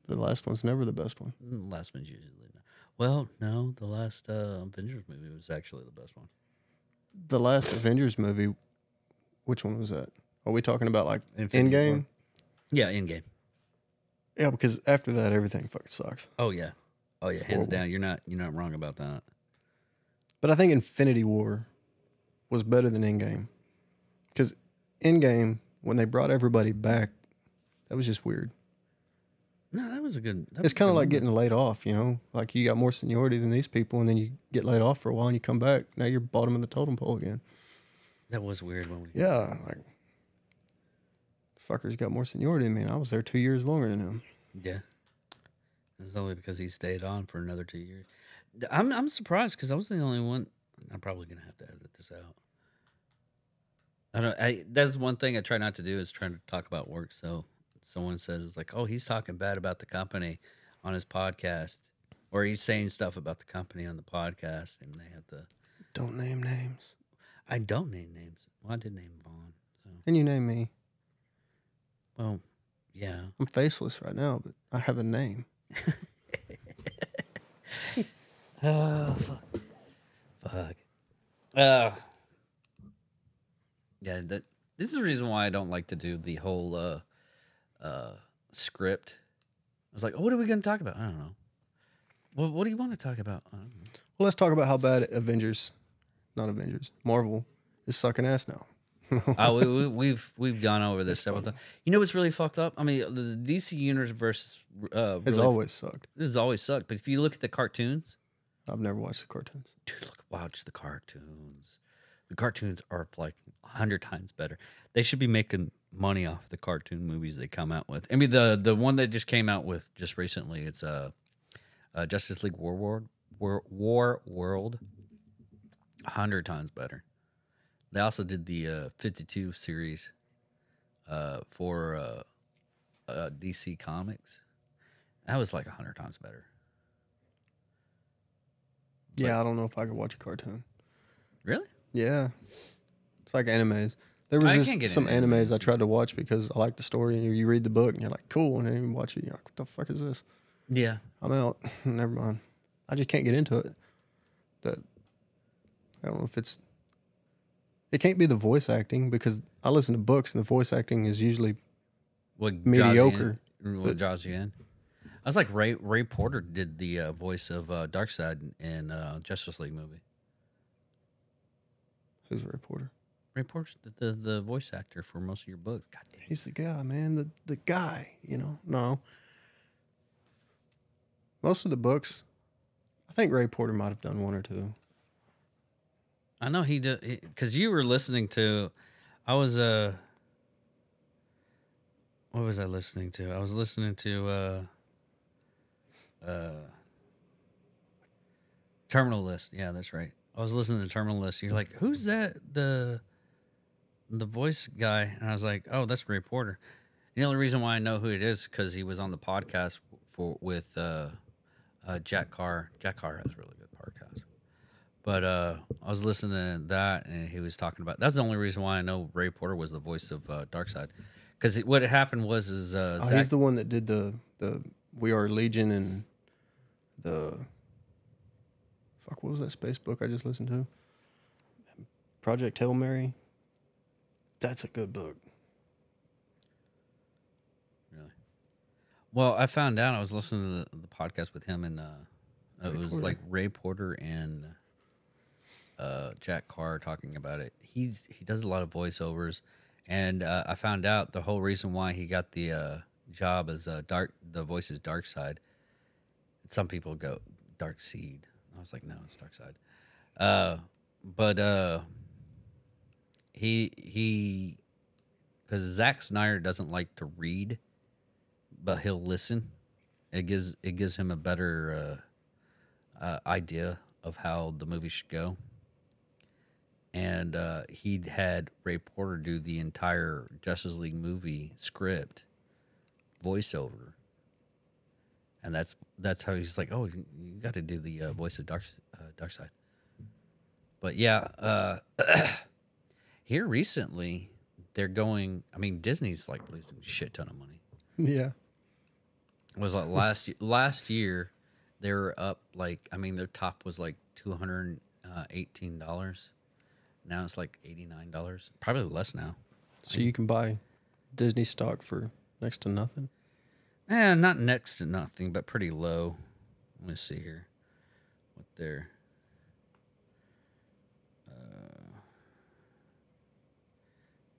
The last one's never the best one. The last one's usually not. Well, no, the last Avengers movie was actually the best one. The last Avengers movie, which one was that? Are we talking about like Infinity Endgame? War. Yeah, Endgame. Yeah, because after that, everything fucking sucks. Oh yeah, hands horrible. down. You're not wrong about that. But I think Infinity War was better than Endgame. Because Endgame, when they brought everybody back, that was just weird. No, that was a good. It's kind of like getting laid off, Like you got more seniority than these people, and then you get laid off for a while, and you come back. Now you're bottom of the totem pole again. That was weird when we. Yeah, like fuckers got more seniority than me, and I was there 2 years longer than him. Yeah. It was only because he stayed on for another 2 years. I'm surprised because I was the only one. I'm probably gonna have to edit this out. That's one thing I try not to do is trying to talk about work. So someone says like, "Oh, he's talking bad about the company on his podcast," or he's saying stuff about the company on the podcast, and they have to. Don't name names. I don't name names. Well, I did name Vaughn. So. And you name me. Well, yeah. I'm faceless right now, but I have a name. Oh, fuck. Yeah, this is the reason why I don't like to do the whole script. I was like, oh, what are we going to talk about? I don't know. Well, what do you want to talk about? I don't know. Well, let's talk about how bad Marvel is sucking ass now. We've gone over this It's several funny. times. You know what's really fucked up? I mean, the DC universe It's really always sucked. has always sucked. But if you look at the cartoons, I've never watched the cartoons. dude, watch the cartoons. The cartoons are like 100 times better. They should be making money off the cartoon movies they come out with. I mean, the one that just came out with just recently, it's Justice League War World, 100 times better. They also did the 52 series for DC Comics. That was like 100 times better. Yeah, I don't know if I could watch a cartoon. Really? Yeah, it's like animes. There was I just can't get some into animes animes. I tried to watch because I like the story, and you read the book, and you're like, cool, and then you watch it, you're like, what the fuck is this? Yeah. I'm out. Never mind. I just can't get into it. I don't know if it can't be the voice acting because I listen to books and the voice acting is usually What mediocre. What draws you in? I was like Ray Porter did the voice of Darkseid in Justice League movie. Who's a reporter? Ray Porter's the voice actor for most of your books. God damn. He's the guy, man. The guy, No. Most of the books, I think Ray Porter might have done one or two. I know he did because you were listening to. I was what was I listening to? I was listening to Terminal List. Yeah, that's right. I was listening to Terminal List. You're like, who's that? The voice guy, and I was like, oh, that's Ray Porter. The only reason why I know who it is because he was on the podcast with Jack Carr. Jack Carr has a really good podcast. But I was listening to that, and he was talking about. That's the only reason why I know Ray Porter was the voice of Darkseid, because what happened was Zach, He's the one that did the We Are Legion and the fuck. What was that space book I just listened to? Project Hail Mary. That's a good book. really. Well, I found out I was listening to the podcast with him, and it was Porter. like Ray Porter and Jack Carr talking about it. He does a lot of voiceovers, and I found out the whole reason why he got the job as the voice is Darkseid. Some people go Dark Seed. I was like, no, it's Darkseid. But he because Zack Snyder doesn't like to read, but he'll listen. It gives him a better idea of how the movie should go. And he had Ray Porter do the entire Justice League movie script voiceover, and that's how he's like, oh, you got to do the voice of Darkseid. But yeah, here recently they're going. I mean, Disney's like losing a shit ton of money. Yeah. It was like last year they were up like, I mean, their top was like $218. Now it's like $89, probably less now. So you can buy Disney stock for next to nothing. Not next to nothing, but pretty low. Let me see here what their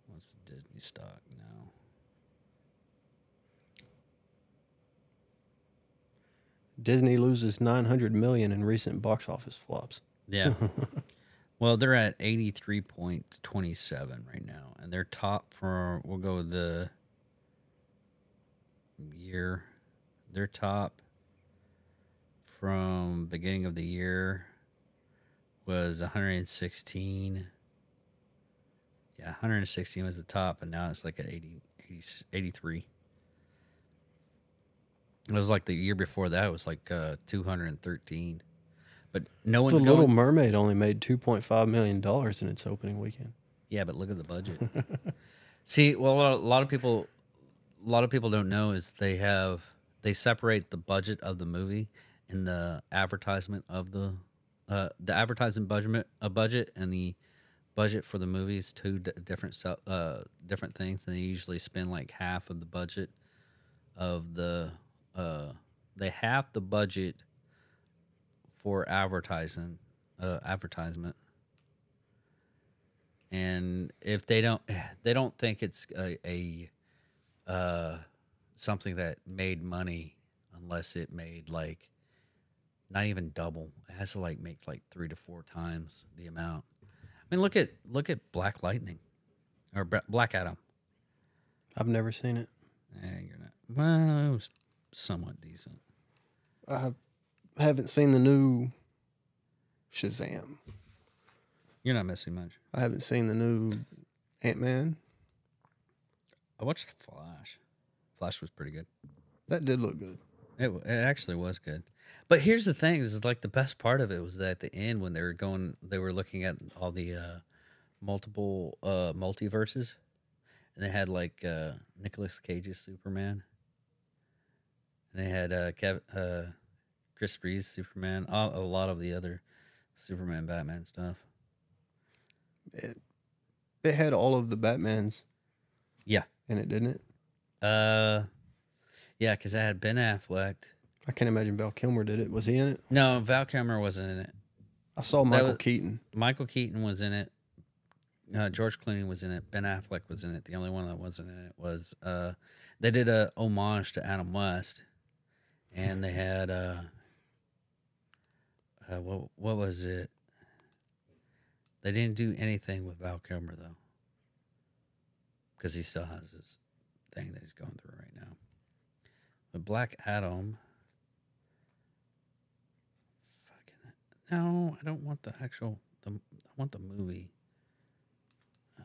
what's the Disney stock now? Disney loses $900 million in recent box office flops. Yeah. Well, they're at 83.27 right now, and they're top for, we'll go with the year. Their top from beginning of the year was 116. Yeah, 116 was the top, and now it's like at 83. It was like the year before that, it was like 213. But no one's The Little going. Mermaid only made $2.5 million in its opening weekend. Yeah, but look at the budget. See, well, a lot of people don't know is they separate the budget of the movie and the advertisement of the advertising budget and the budget for the movie is two different things, and they usually spend like half of the budget of the they half the budget for advertisement, And if they don't think it's a something that made money unless it made like not even double. It has to like make like 3 to 4 times the amount. I mean, look at Black Lightning or Black Adam. I've never seen it. You're not. Well, it was somewhat decent. I haven't seen the new Shazam. You're not missing much. I haven't seen the new Ant-Man. I watched The Flash. Flash was pretty good. That did look good. It actually was good. But here's the thing: is like the best part of it was that at the end when they were looking at all the multiple multiverses, and they had like Nicolas Cage's Superman, and they had Chris Bree's Superman, a lot of the other Superman, Batman stuff. It had all of the Batmans. Yeah, in it, didn't it? Yeah, because I had Ben Affleck. I can't imagine Val Kilmer did it. Was he in it? No, Val Kilmer wasn't in it. I saw Michael Keaton. Michael Keaton was in it. George Clooney was in it. Ben Affleck was in it. The only one that wasn't in it was they did a homage to Adam West, and they had what was it? They didn't do anything with Val Kilmer though, because he still has this thing that he's going through right now. But Black Adam. No, I don't want the actual. I want the movie. I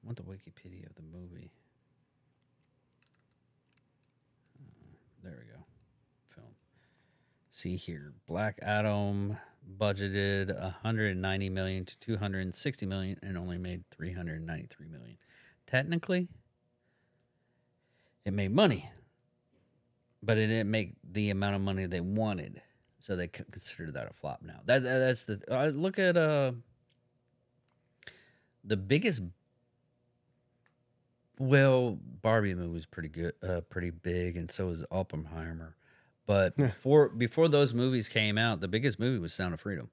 want the Wikipedia of the movie. There we go. Film. See here, Black Adam budgeted 190 million to 260 million and only made 393 million. Technically, it made money. But it didn't make the amount of money they wanted, so they consider that a flop now. That's the look at the biggest. Well, Barbie movie was pretty good, pretty big, and so was Oppenheimer. But before those movies came out, the biggest movie was Sound of Freedom.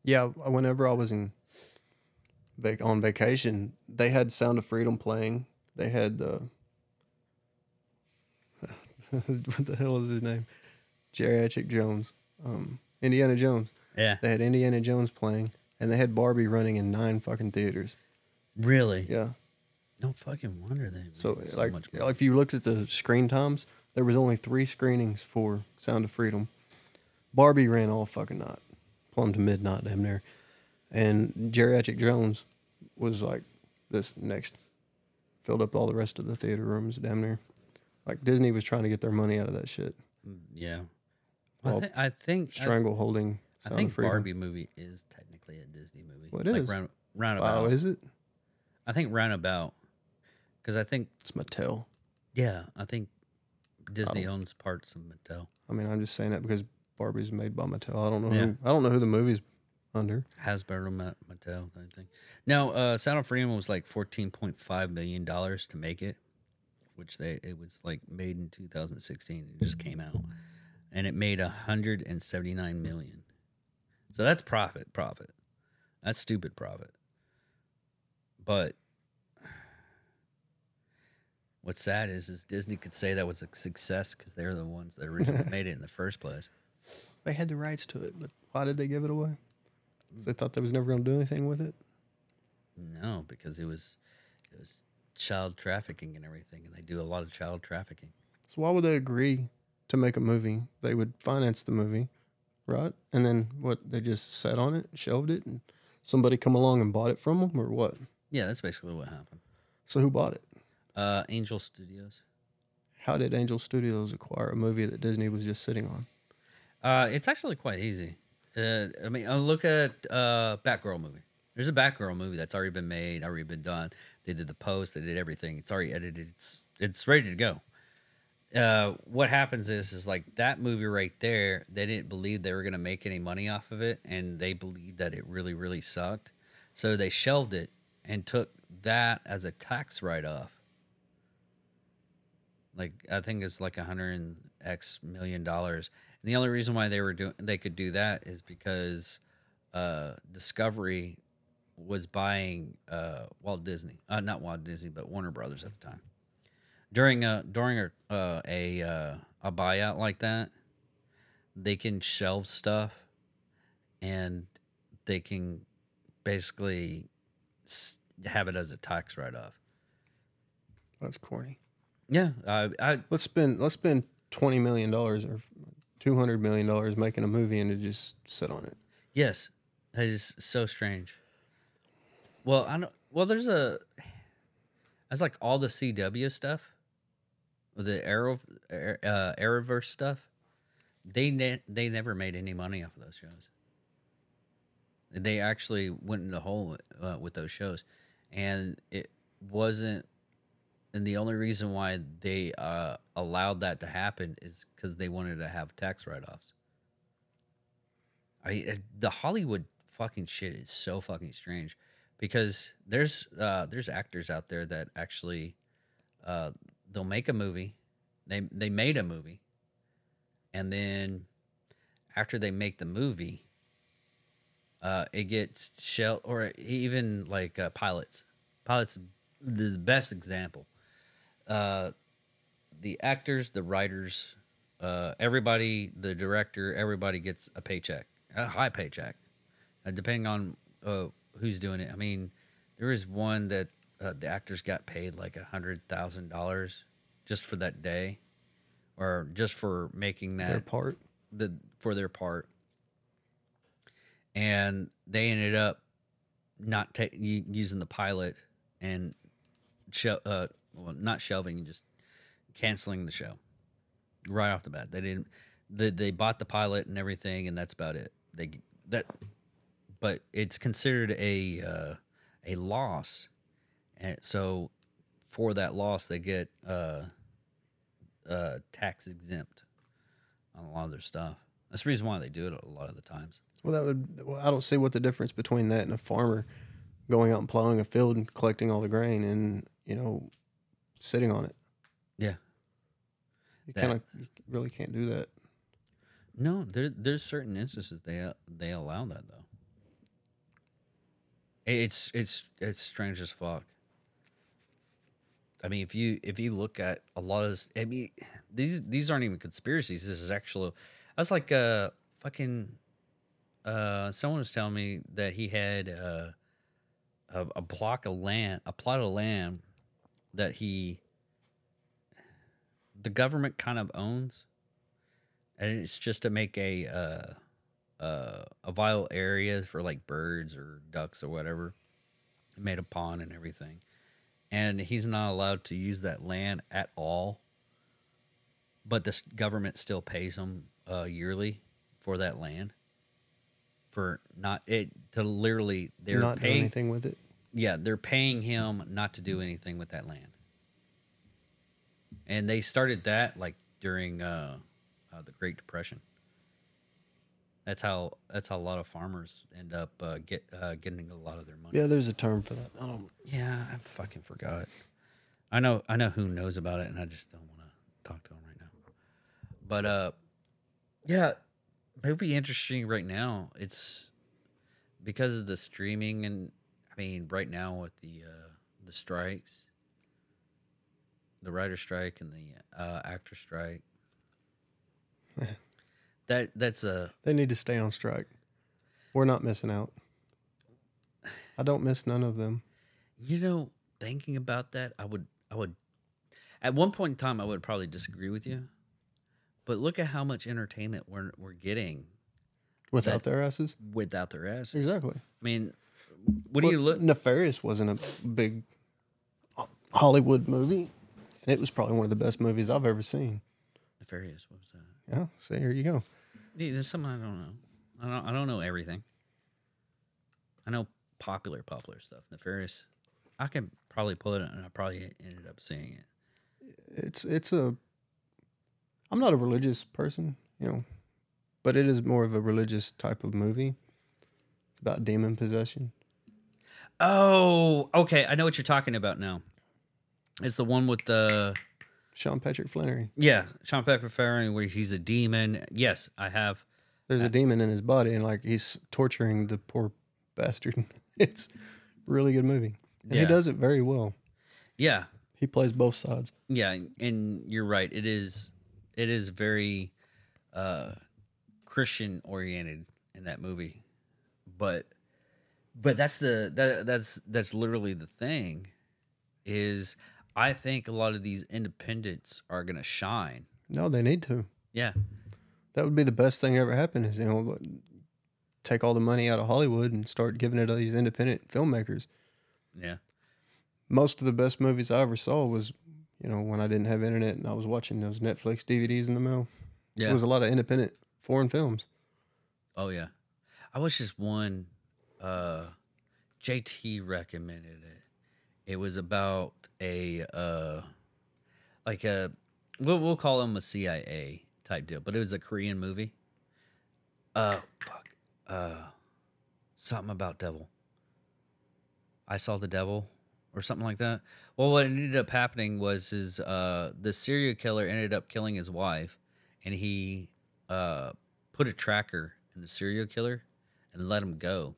Yeah, whenever I was on vacation, they had Sound of Freedom playing. They had the what the hell is his name? Geriatric Jones. Indiana Jones. Yeah. They had Indiana Jones playing, and they had Barbie running in 9 fucking theaters. Really? Yeah. No fucking wonder they. So like, if you looked at the screen times, there was only 3 screenings for Sound of Freedom. Barbie ran all fucking night, plumb to midnight, damn near. And Geriatric Jones was like this next, filled up all the rest of the theater rooms, damn near. Like Disney was trying to get their money out of that shit. Yeah. Well, I think strangleholding. I think Barbie movie is technically a Disney movie. Well, it is. Roundabout. Wow, is it? I think roundabout. Because I think it's Mattel. Yeah, I think Disney owns parts of Mattel. I mean, I'm just saying that because Barbie's made by Mattel. I don't know. I don't know who the movie's under. Hasbro, Mattel, I think. No, Sound of Freedom was like $14.5 million to make it, which it was like made in 2016. It just came out, and it made 179 million. So that's profit. That's stupid profit. But what's sad is Disney could say that was a success because they're the ones that originally made it in the first place. They had the rights to it, but why did they give it away? Because they thought they was never going to do anything with it? No, because it was child trafficking and everything, and they do a lot of child trafficking. So why would they agree to make a movie? They would finance the movie, right? And then what? They just sat on it, shelved it, and somebody come along and bought it from them, or what? Yeah, that's basically what happened. So who bought it? Angel Studios. How did Angel Studios acquire a movie that Disney was just sitting on? It's actually quite easy. I mean, look at Batgirl movie. There's a Batgirl movie that's already been made, already been done. They did the post, they did everything. It's already edited. It's ready to go. What happens is like that movie right there, they didn't believe they were going to make any money off of it, and they believed that it really, really sucked. So they shelved it and took that as a tax write-off. Like I think it's like $100 million. And the only reason why they could do that is because Discovery was buying Walt Disney, not Walt Disney, but Warner Brothers at the time. During a buyout like that, they can shelve stuff, and they can basically have it as a tax write-off. That's corny. Yeah, Let's spend $20 million or $200 million making a movie and to just sit on it. yes, that is so strange. Well, I know. Well, that's like all the CW stuff, the Arrowverse stuff. They never made any money off of those shows. They actually went in the hole with those shows, and it wasn't. And the only reason why they allowed that to happen is because they wanted to have tax write-offs. The Hollywood fucking shit is so fucking strange, because there's actors out there that actually they'll make a movie. They made a movie, and then after they make the movie, it gets or even like pilots. Pilots, the best example. The actors, the writers, everybody, the director, everybody gets a paycheck, a high paycheck, depending on who's doing it. I mean, there was one that the actors got paid like $100,000 just for that day, or just for making that Their part. For their part, and they ended up not using the pilot and not shelving, just canceling the show right off the bat. They didn't. They bought the pilot and everything, and that's about it. But it's considered a loss, and so for that loss, they get tax exempt on a lot of their stuff. That's the reason why they do it a lot of the times. Well, I don't see what the difference between that and a farmer going out and plowing a field and collecting all the grain and, sitting on it. Yeah. You really can't do that. No, there's certain instances they allow that though. It's strange as fuck. I mean, if you look at a lot of this, I mean, these aren't even conspiracies. This is actual. I was like fucking. Someone was telling me that he had a plot of land that the government kind of owns, and it's just to make a vital area for like birds or ducks or whatever. He made a pond and everything, and he's not allowed to use that land at all. But the government still pays him yearly for that land. For not it to literally, they're not paying do anything with it. Yeah, they're paying him not to do anything with that land. And they started that like during the Great Depression. That's how a lot of farmers end up getting a lot of their money. Yeah, there's a term for that. Yeah, I fucking forgot. I know who knows about it, and I just don't want to talk to him right now. But yeah, movie interesting right now. It's because of the streaming, and I mean right now with the strikes, the writer strike and the actor strike. That's a. They need to stay on strike. We're not missing out. I don't miss none of them. Thinking about that, I would. At one point in time, I would probably disagree with you, but look at how much entertainment we're getting Without their asses? Without their asses, Exactly. I mean, what do you look? Nefarious wasn't a big Hollywood movie, and it was probably one of the best movies I've ever seen. Nefarious, what was that? Yeah, see, here you go. Yeah, there's something I don't know. I don't know everything. I know popular stuff. Nefarious, I can probably pull it, and I probably ended up seeing it. I'm not a religious person, but it is more of a religious type of movie. It's about demon possession. Oh, okay. I know what you're talking about now. It's the one with the Sean Patrick Flannery. Yeah, Sean Patrick Flannery, where he's a demon. Yes, I have. There's a demon in his body, and like he's torturing the poor bastard. It's a really good movie, and Yeah. he does it very well. Yeah, He plays both sides. yeah, and you're right. It is very Christian oriented in that movie, but that's that's literally the thing. Is I think a lot of these independents are gonna shine. No, they need to. Yeah, That would be the best thing that ever happened. Is take all the money out of Hollywood and start giving it to these independent filmmakers. yeah, Most of the best movies I ever saw was, when I didn't have internet and I was watching those Netflix DVDs in the mail. yeah. It was a lot of independent foreign films. Oh yeah, I watched this one. JT recommended it. It was about a like a we'll call him a CIA type deal, but it was a Korean movie. Fuck. Something about devil. I saw the devil or something like that. Well, what ended up happening was the serial killer ended up killing his wife, and he put a tracker in the serial killer and let him go.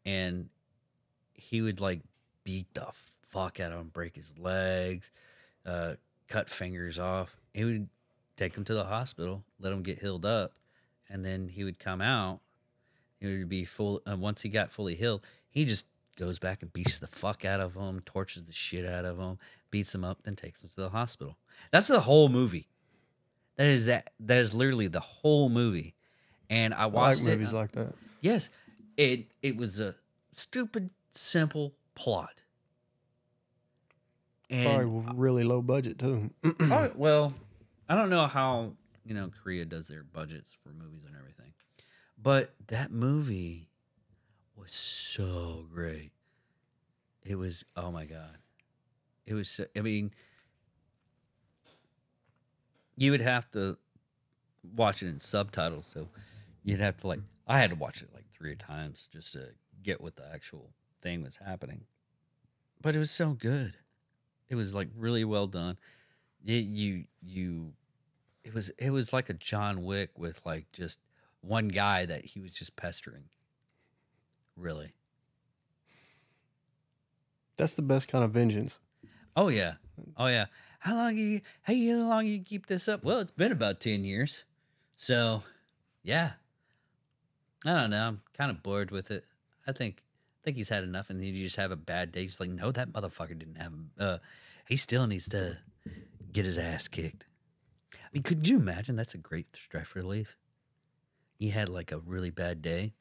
And he would like beat the fuck out of him, break his legs, cut fingers off. He would take him to the hospital, let him get healed up, and then he would come out. He would be full. Once he got fully healed, he just goes back and beats the fuck out of him, tortures the shit out of him, beats him up, then takes him to the hospital. That's the whole movie. That is literally the whole movie. And I I like watched movies like that. Yes, it was a stupid, simple plot. And Probably really low budget too. well, I don't know how Korea does their budgets for movies and everything, but that movie was so great. It was, oh my god, it was. I mean, you would have to watch it in subtitles, so you'd have to I had to watch it like 3 times just to get what the actual thing was happening. But it was so good. It was like really well done. It was like a John Wick with like just one guy that he was just pestering. Really. That's the best kind of vengeance. Oh yeah. Oh yeah. How long you keep this up? Well, it's been about 10 years. So, yeah. I don't know. I'm kind of bored with it. I think he's had enough, and then you just have a bad day. Just like, no, that motherfucker didn't have. He still needs to get his ass kicked. I mean, could you imagine? That's a great stress relief. You had like a really bad day,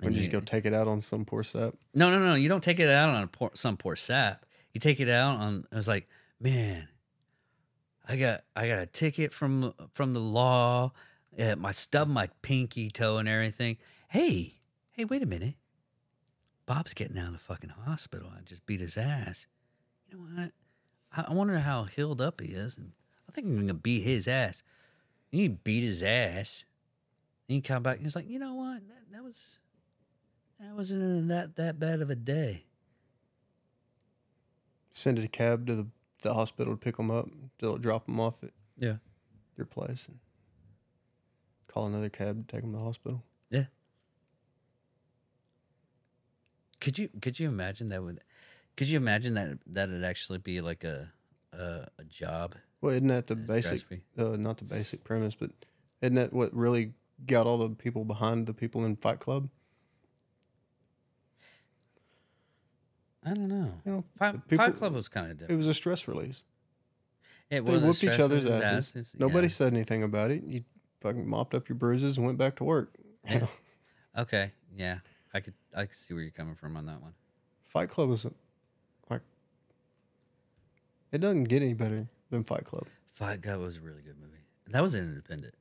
And you just go take it out on some poor sap. No. You don't take it out on some poor sap. You take it out on. I was like, man, I got a ticket from the law. My stub, my pinky toe, and everything. Hey, wait a minute. Bob's getting out of the fucking hospital. I just beat his ass. You know what? I wonder how healed up he is. And I think I'm gonna beat his ass. And you beat his ass. And you come back and he's like, you know what? That wasn't that bad of a day. Send a cab to the hospital to pick them up. They'll drop them off at Yeah. your place and call another cab to take them to the hospital. Yeah. Could you imagine that would? Could you imagine that it'd actually be like a job? Well, isn't that the It's basic, raspy. not the basic premise, but isn't that what really got all the people behind the people in Fight Club? I don't know. You know, Fight, the people- Fight Club was kind of It different. was a stress release. It They was a whooped each stress other's relief, asses. yeah. Nobody said anything about it. You fucking mopped up your bruises and went back to work. Yeah. Okay, yeah, I could see where you're coming from on that one. Fight Club was like, it doesn't get any better than Fight Club. Fight Club was a really good movie. That was an independent.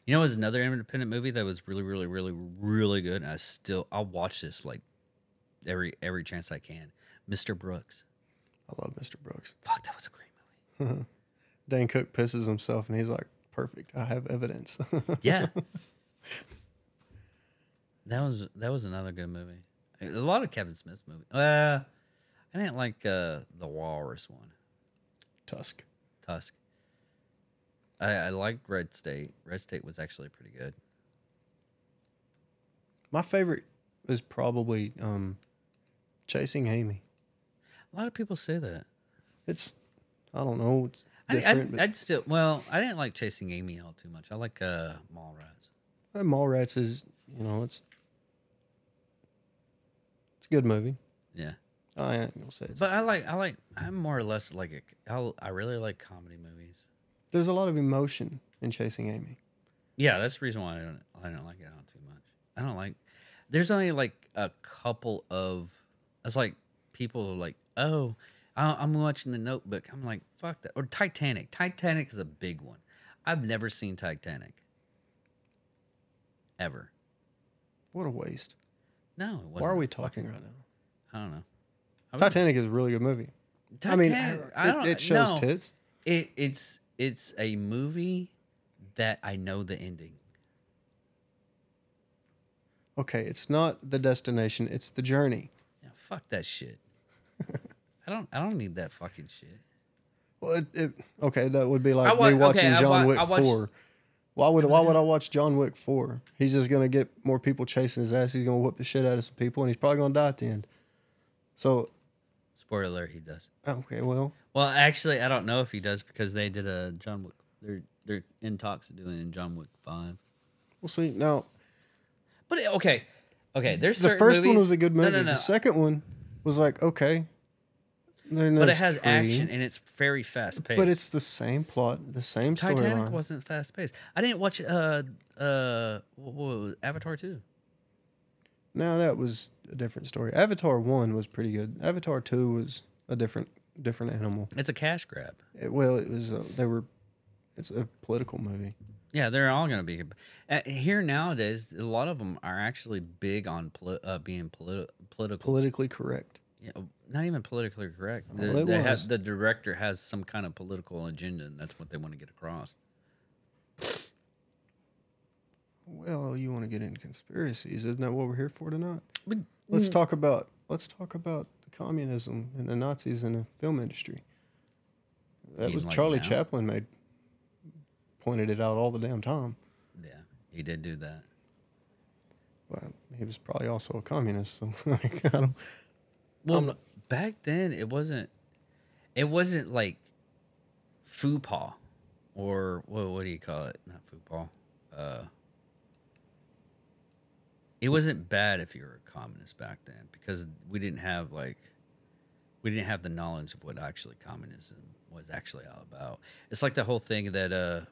You know, it was another independent movie that was really, really, really, really good. And I'll watch this like every chance I can. Mr. Brooks. I love Mr. Brooks. Fuck, that was a great movie. Dane Cook pisses himself and he's like, perfect. I have evidence. Yeah. That was another good movie. A lot of Kevin Smith's movies. I didn't like the Walrus one. Tusk. Tusk. I liked Red State. Red State was actually pretty good. My favorite is probably Chasing Amy. A lot of people say that. It's, I don't know, it's different. I'd still, well, I didn't like Chasing Amy all too much. I like Mallrats. but Mallrats is, it's a good movie. Yeah. I ain't gonna say it's. But I'm more or less like I really like comedy movies. There's a lot of emotion in Chasing Amy. Yeah, that's the reason why I don't like it on too much. I don't like. There's only like a couple of. It's like people are like, oh, I'm watching The Notebook. I'm like, fuck that. Or Titanic. Titanic is a big one. I've never seen Titanic. Ever. What a waste. No, it wasn't. Why are we talking right now? I don't know. Titanic is a really good movie. Titanic, It shows no. tits. It's a movie that I know the ending. Okay, it's not the destination; it's the journey. Yeah, fuck that shit. I don't need that fucking shit. Well, okay, that would be like okay, rewatching John Wick I watched- 4. Why would I watch John Wick 4? He's just gonna get more people chasing his ass. He's gonna whoop the shit out of some people, and he's probably gonna die at the end. So, Spoiler alert, he does. okay, well, Well, actually, I don't know if he does because they did a John Wick. They're in talks of doing a John Wick 5. we'll see. Now, But okay, there's the certain first one movies- was a good movie. No. The second one was like, okay. Then But it there's has 3, action and it's very fast paced. But it's the same plot, the same Titanic storyline. wasn't fast paced. I didn't watch what was Avatar 2. No, that was a different story. Avatar 1 was pretty good. Avatar 2 was a different animal. It's a cash grab. It was it's a political movie. Yeah, they're all going to be here nowadays. A lot of them are actually big on being political. Politically correct. Yeah, not even politically correct. Well, it was. The director has some kind of political agenda, and that's what they want to get across. Well, you want to get into conspiracies? Isn't that what we're here for tonight? But, Let's talk about the communism and the Nazis in the film industry. That You was like it Charlie now? Chaplin pointed it out all the damn time. yeah, he did do that. Well, he was probably also a communist, so like, I don't. Well, back then it wasn't like FUPA or what do you call it? Not FUPA. It wasn't bad if you were a communist back then because we didn't have the knowledge of what actually communism was actually all about. It's like the whole thing that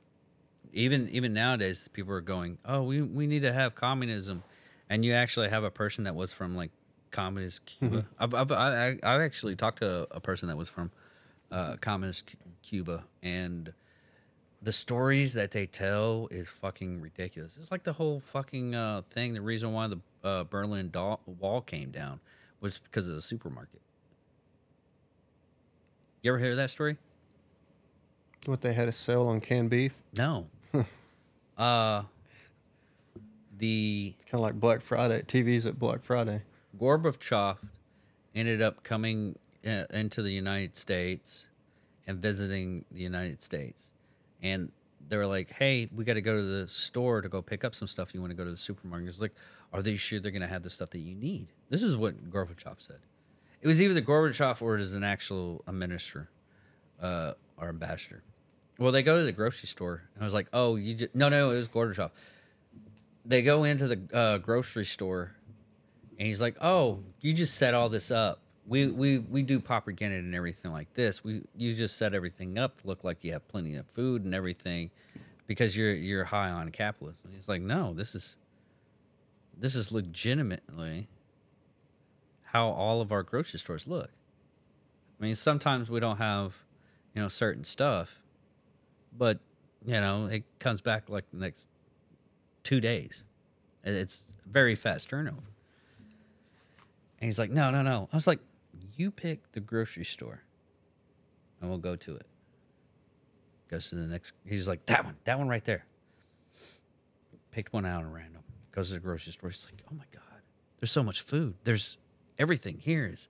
even nowadays people are going, oh, we need to have communism, and you actually have a person that was from like communist Cuba. I've actually talked to a person that was from communist Cuba, and the stories that they tell is fucking ridiculous. It's like the whole fucking thing. The reason why the Berlin Wall came down was because of the supermarket. You ever hear that story? What, they had a sale on canned beef? No. The It's kind of like Black Friday. TVs at Black Friday. Gorbachev ended up coming into the United States and visiting the United States. And they were like, hey, we got to go to the store to go pick up some stuff. You want to go to the supermarket? It's like, are they sure they're going to have the stuff that you need? This is what Gorbachev said. It was either the Gorbachev or it is a minister or ambassador. Well, they go to the grocery store. And I was like, oh, no, it was Gorbachev. They go into the grocery store. And he's like, oh, you just set all this up. We do propaganda and everything like this. You just set everything up to look like you have plenty of food and everything because you're high on capitalism. He's like, no, this is legitimately how all of our grocery stores look. I mean, sometimes we don't have, certain stuff, but it comes back like the next 2 days. It's very fast turnover. And he's like, no. I was like, you pick the grocery store and we'll go to it. Goes to the next. He's like, that one right there. Picked one out at random. Goes to the grocery store. He's like, oh my God, there's so much food. There's everything here is,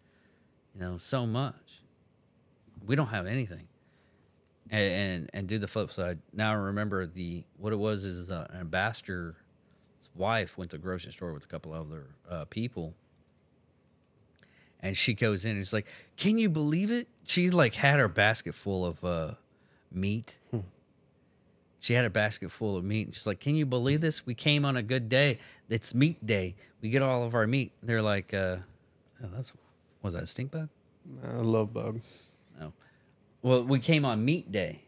so much. We don't have anything. and do the flip side. Now I remember what it was is an ambassador's wife went to the grocery store with a couple other people, and she goes in and she's like, "Can you believe it?" She like had her basket full of meat. She had a basket full of meat, and she's like, "Can you believe this? We came on a good day. It's meat day. We get all of our meat." They're like, "Oh, was that a stink bug?" I love bug. No. Well, we came on meat day,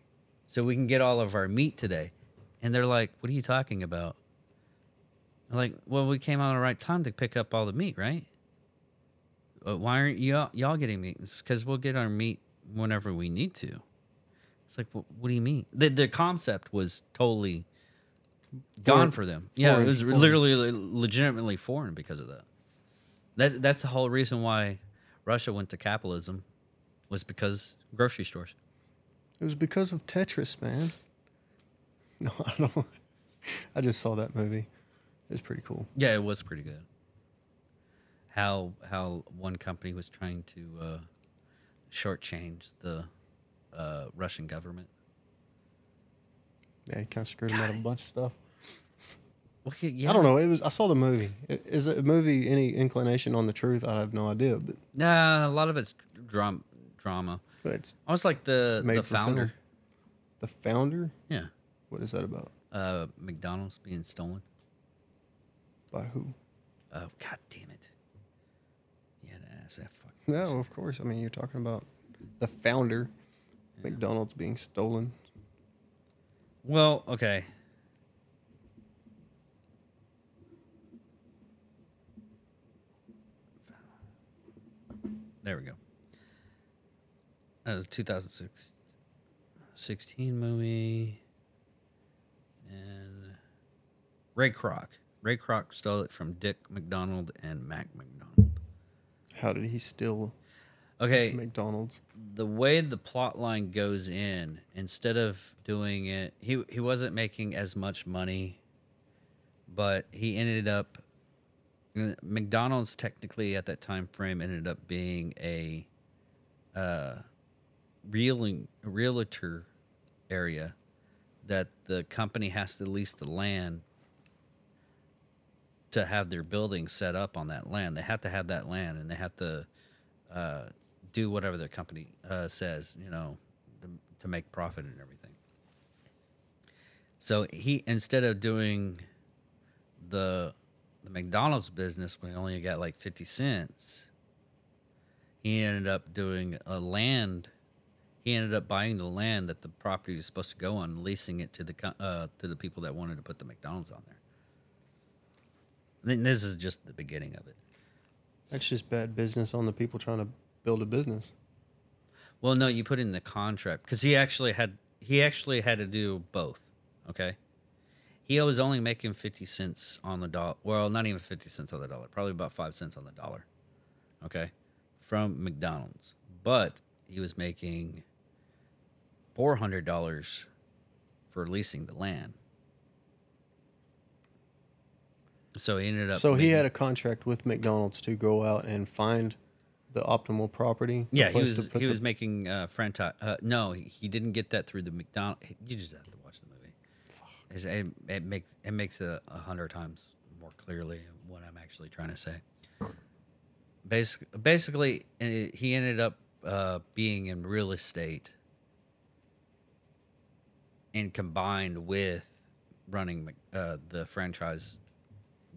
so we can get all of our meat today. And they're like, "What are you talking about?" I'm like, "Well, we came on the right time to pick up all the meat, right? Why aren't y'all getting meat?" It's because we'll get our meat whenever we need to. It's like, what do you mean? The concept was totally gone for them. Yeah, it was literally legitimately foreign because of that. That's the whole reason why Russia went to capitalism, was because grocery stores. It was because of Tetris, man. No, I don't. I just saw that movie. It was pretty cool. Yeah, it was pretty good. How one company was trying to shortchange the Russian government. Yeah, he kind of screwed him out of a bunch of stuff. Well, yeah. I don't know. I saw the movie. Is the movie any inclination on the truth? I have no idea. But Nah, a lot of it's drama. it's I was like the made for founder. film. The founder? Yeah. What is that about? McDonald's being stolen. By who? God damn it. You had to ask that fucking No, question. of course. I mean, you're talking about the founder. McDonald's being stolen. Well, okay. There we go. That was a 2016 movie. And Ray Kroc. Ray Kroc stole it from Dick McDonald and Mac McDonald. How did he steal Okay, McDonald's? the way the plot line goes in, instead of doing it, he wasn't making as much money, but he ended up, McDonald's technically at that time frame ended up being a realtor area that the company has to lease the land to have their building set up on that land. They have to have that land, and they have to do whatever their company says, to make profit and everything. So he, instead of doing the McDonald's business when he only got like 50 cents, he ended up doing a land. He ended up buying the land that the property was supposed to go on, and leasing it to the people that wanted to put the McDonald's on there. Then this is just the beginning of it. That's just bad business on the people trying to build a business. Well, no, you put in the contract because he actually had to do both. Okay, he was only making 50 cents on the dollar. Well, not even 50 cents on the dollar. Probably about 5 cents on the dollar. Okay, from McDonald's, but he was making $400 for leasing the land. So he ended up. So he had a contract with McDonald's to go out and find the optimal property. Yeah, he was making franchise. No, he didn't get that through the McDonald's. You just have to watch the movie. It makes it 100 times more clearly what I'm actually trying to say. Basically, he ended up being in real estate, and combined with running the franchise,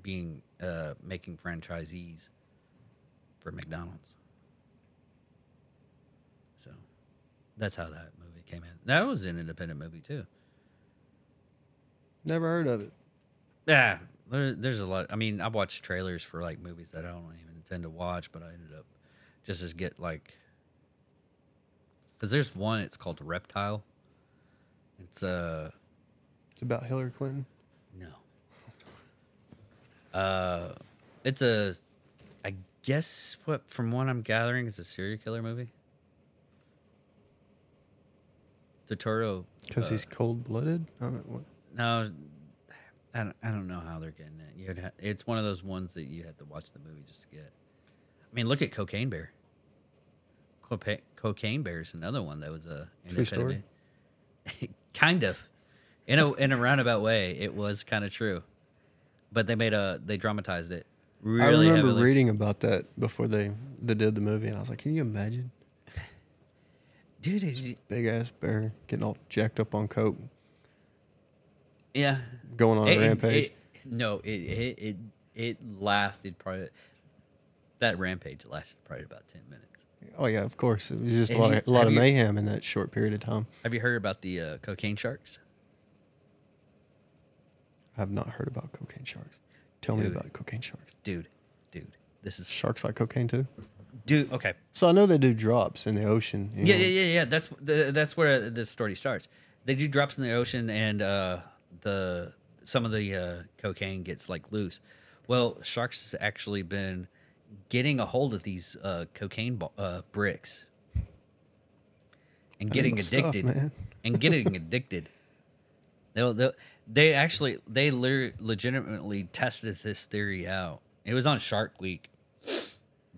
making franchisees for McDonald's. So that's how that movie came in. That was an independent movie too. Never heard of it. Yeah, there's a lot. I mean, I watched trailers for like movies that I don't even intend to watch, but I ended up just as get like, because there's one. It's called Reptile. It's about Hillary Clinton. No. It's I guess from what I'm gathering, it's a serial killer movie. Totoro. Because he's cold-blooded? No, I don't know how they're getting it. It's one of those ones that you have to watch the movie just to get. I mean, look at Cocaine Bear. Cocaine Bear is another one that was a True story. independent. Kind of, in a roundabout way, it was kind of true, but they dramatized it I really remember heavily. reading about that before they did the movie, and I was like, can you imagine? Dude, Big ass bear getting all jacked up on coke, yeah, going on a rampage. It lasted probably that rampage lasted probably about 10 minutes. Oh yeah, of course. It was just a Have you- lot have of you- mayhem in that short period of time. Have you heard about the cocaine sharks? I have not heard about cocaine sharks. Tell me Dude. about cocaine sharks. Dude, this is Sharks like cocaine too. dude. Okay, So I know they do drops in the ocean. you know. yeah. That's where this story starts. They do drops in the ocean, and some of the cocaine gets like loose. Well, sharks has actually been getting a hold of these cocaine bricks and getting my stuff, addicted, man. and getting addicted. They legitimately tested this theory out. It was on Shark Week,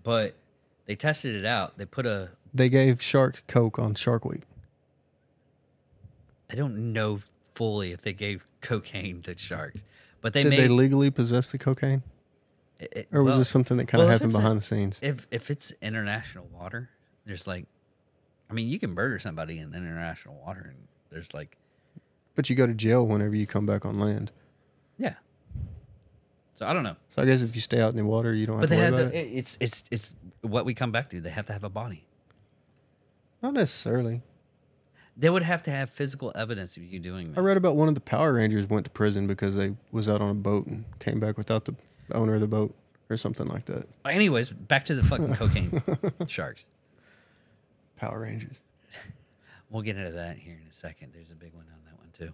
but they tested it out. They gave sharks coke on Shark Week. I don't know fully if they gave cocaine to sharks, but they Did made they legally possess the cocaine, or was this something that kind of happened behind the scenes? If it's international water, there's like, I mean, you can murder somebody in international water, and there's like, But you go to jail whenever you come back on land. yeah. So I don't know, So I guess if you stay out in the water, you don't have but to they worry have about it. it's what we come back to. They have to have a body. Not necessarily. They would have to have physical evidence of you doing I that. read about one of the Power Rangers went to prison because they was out on a boat and came back without the owner of the boat or something like that. Anyways, back to the fucking cocaine sharks. Power Rangers. We'll get into that here in a second. There's a big one on that one too.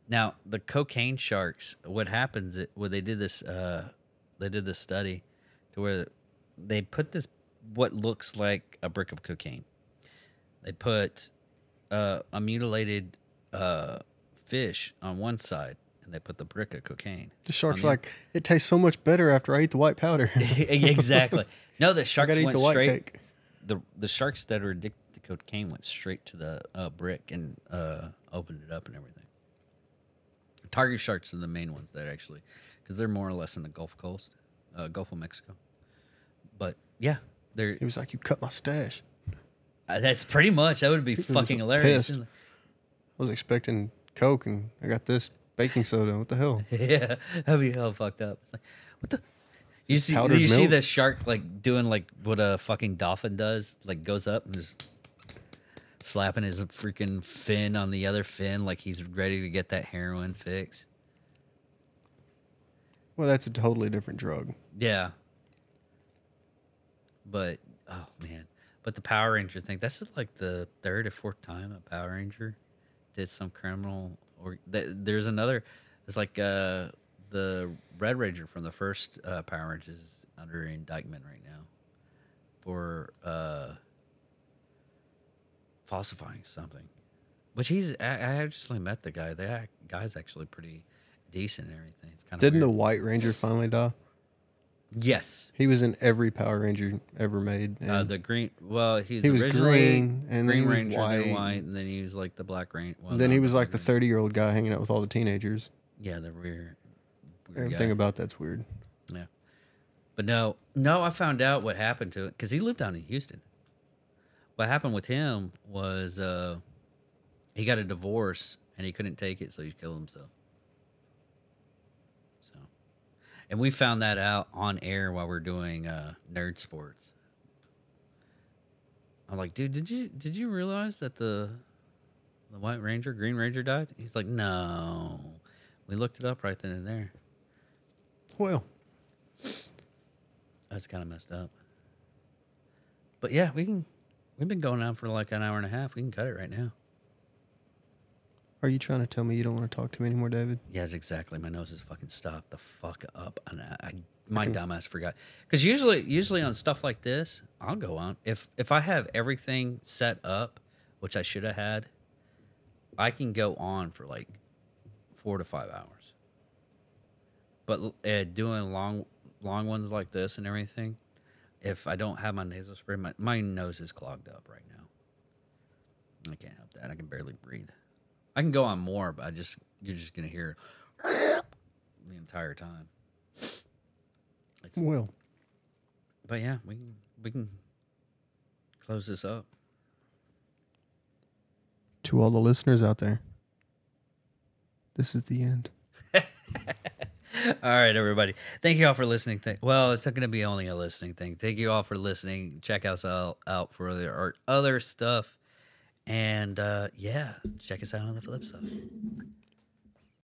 Now, the cocaine sharks, what happens when they did this study to where they put this what looks like a brick of cocaine. They put a mutilated fish on one side, and they put the brick of cocaine. The shark's the- like, it tastes so much better after I eat the white powder. Exactly. No, the I sharks gotta eat went the white straight. cake. The sharks that are addicted to cocaine went straight to the brick and opened it up and everything. Tiger sharks are the main ones that actually, because they're more or less in the Gulf Coast, Gulf of Mexico. But yeah, they're He was like, you cut my stash. that's pretty much that would be was fucking hilarious. pissed. I was expecting Coke and I got this baking soda. What the hell? Yeah, that'd be hell fucked up. It's like, what the? You see powdered milk? the shark like doing like what a fucking dolphin does, like goes up and just slapping his freaking fin on the other fin like he's ready to get that heroin fix. Well, that's a totally different drug. Yeah. But oh man. But the Power Ranger thing, that's like the third or fourth time a Power Ranger did some criminal or there's another it's like the Red Ranger from the first Power Rangers is under indictment right now for falsifying something. Which I actually met the guy. That guy's actually pretty decent and everything. It's kind of Didn't weird. the White Ranger finally die? Yes. He was in every Power Ranger ever made. and The green. Well, he was originally green, and then Green he was Ranger, then white. white, and then he was like the Black Ranger. Well, then no, he was like the Black Ranger. 30-year-old guy hanging out with all the teenagers. Yeah, the weird Everything guy. about that's weird. Yeah, but no, I found out what happened to it because he lived down in Houston. What happened with him was he got a divorce and he couldn't take it, so he killed himself. So, and we found that out on air while we are doing Nerd Sports. I'm like, dude, did you realize that the White Ranger, Green Ranger died? He's like, no. We looked it up right then and there. Well, That's kind of messed up. But yeah, we've been going on for like an hour and a half. We can cut it right now. are you trying to tell me you don't want to talk to me anymore, David? Yes, exactly. My nose is fucking stopped the fuck up, and my dumbass forgot. Because usually on stuff like this, I'll go on if I have everything set up, which I should have had. I can go on for like 4 to 5 hours. But doing long ones like this and everything, if I don't have my nasal spray, my nose is clogged up right now. I can't help that. I can barely breathe. I can go on more, but you're just gonna hear the entire time. Well, But yeah, we can close this up. to all the listeners out there, this is the end. All right, everybody. Thank you all for listening. Well, it's not going to be only a listening thing. Thank you all for listening. Check us out for other stuff. And yeah, check us out on the flip side.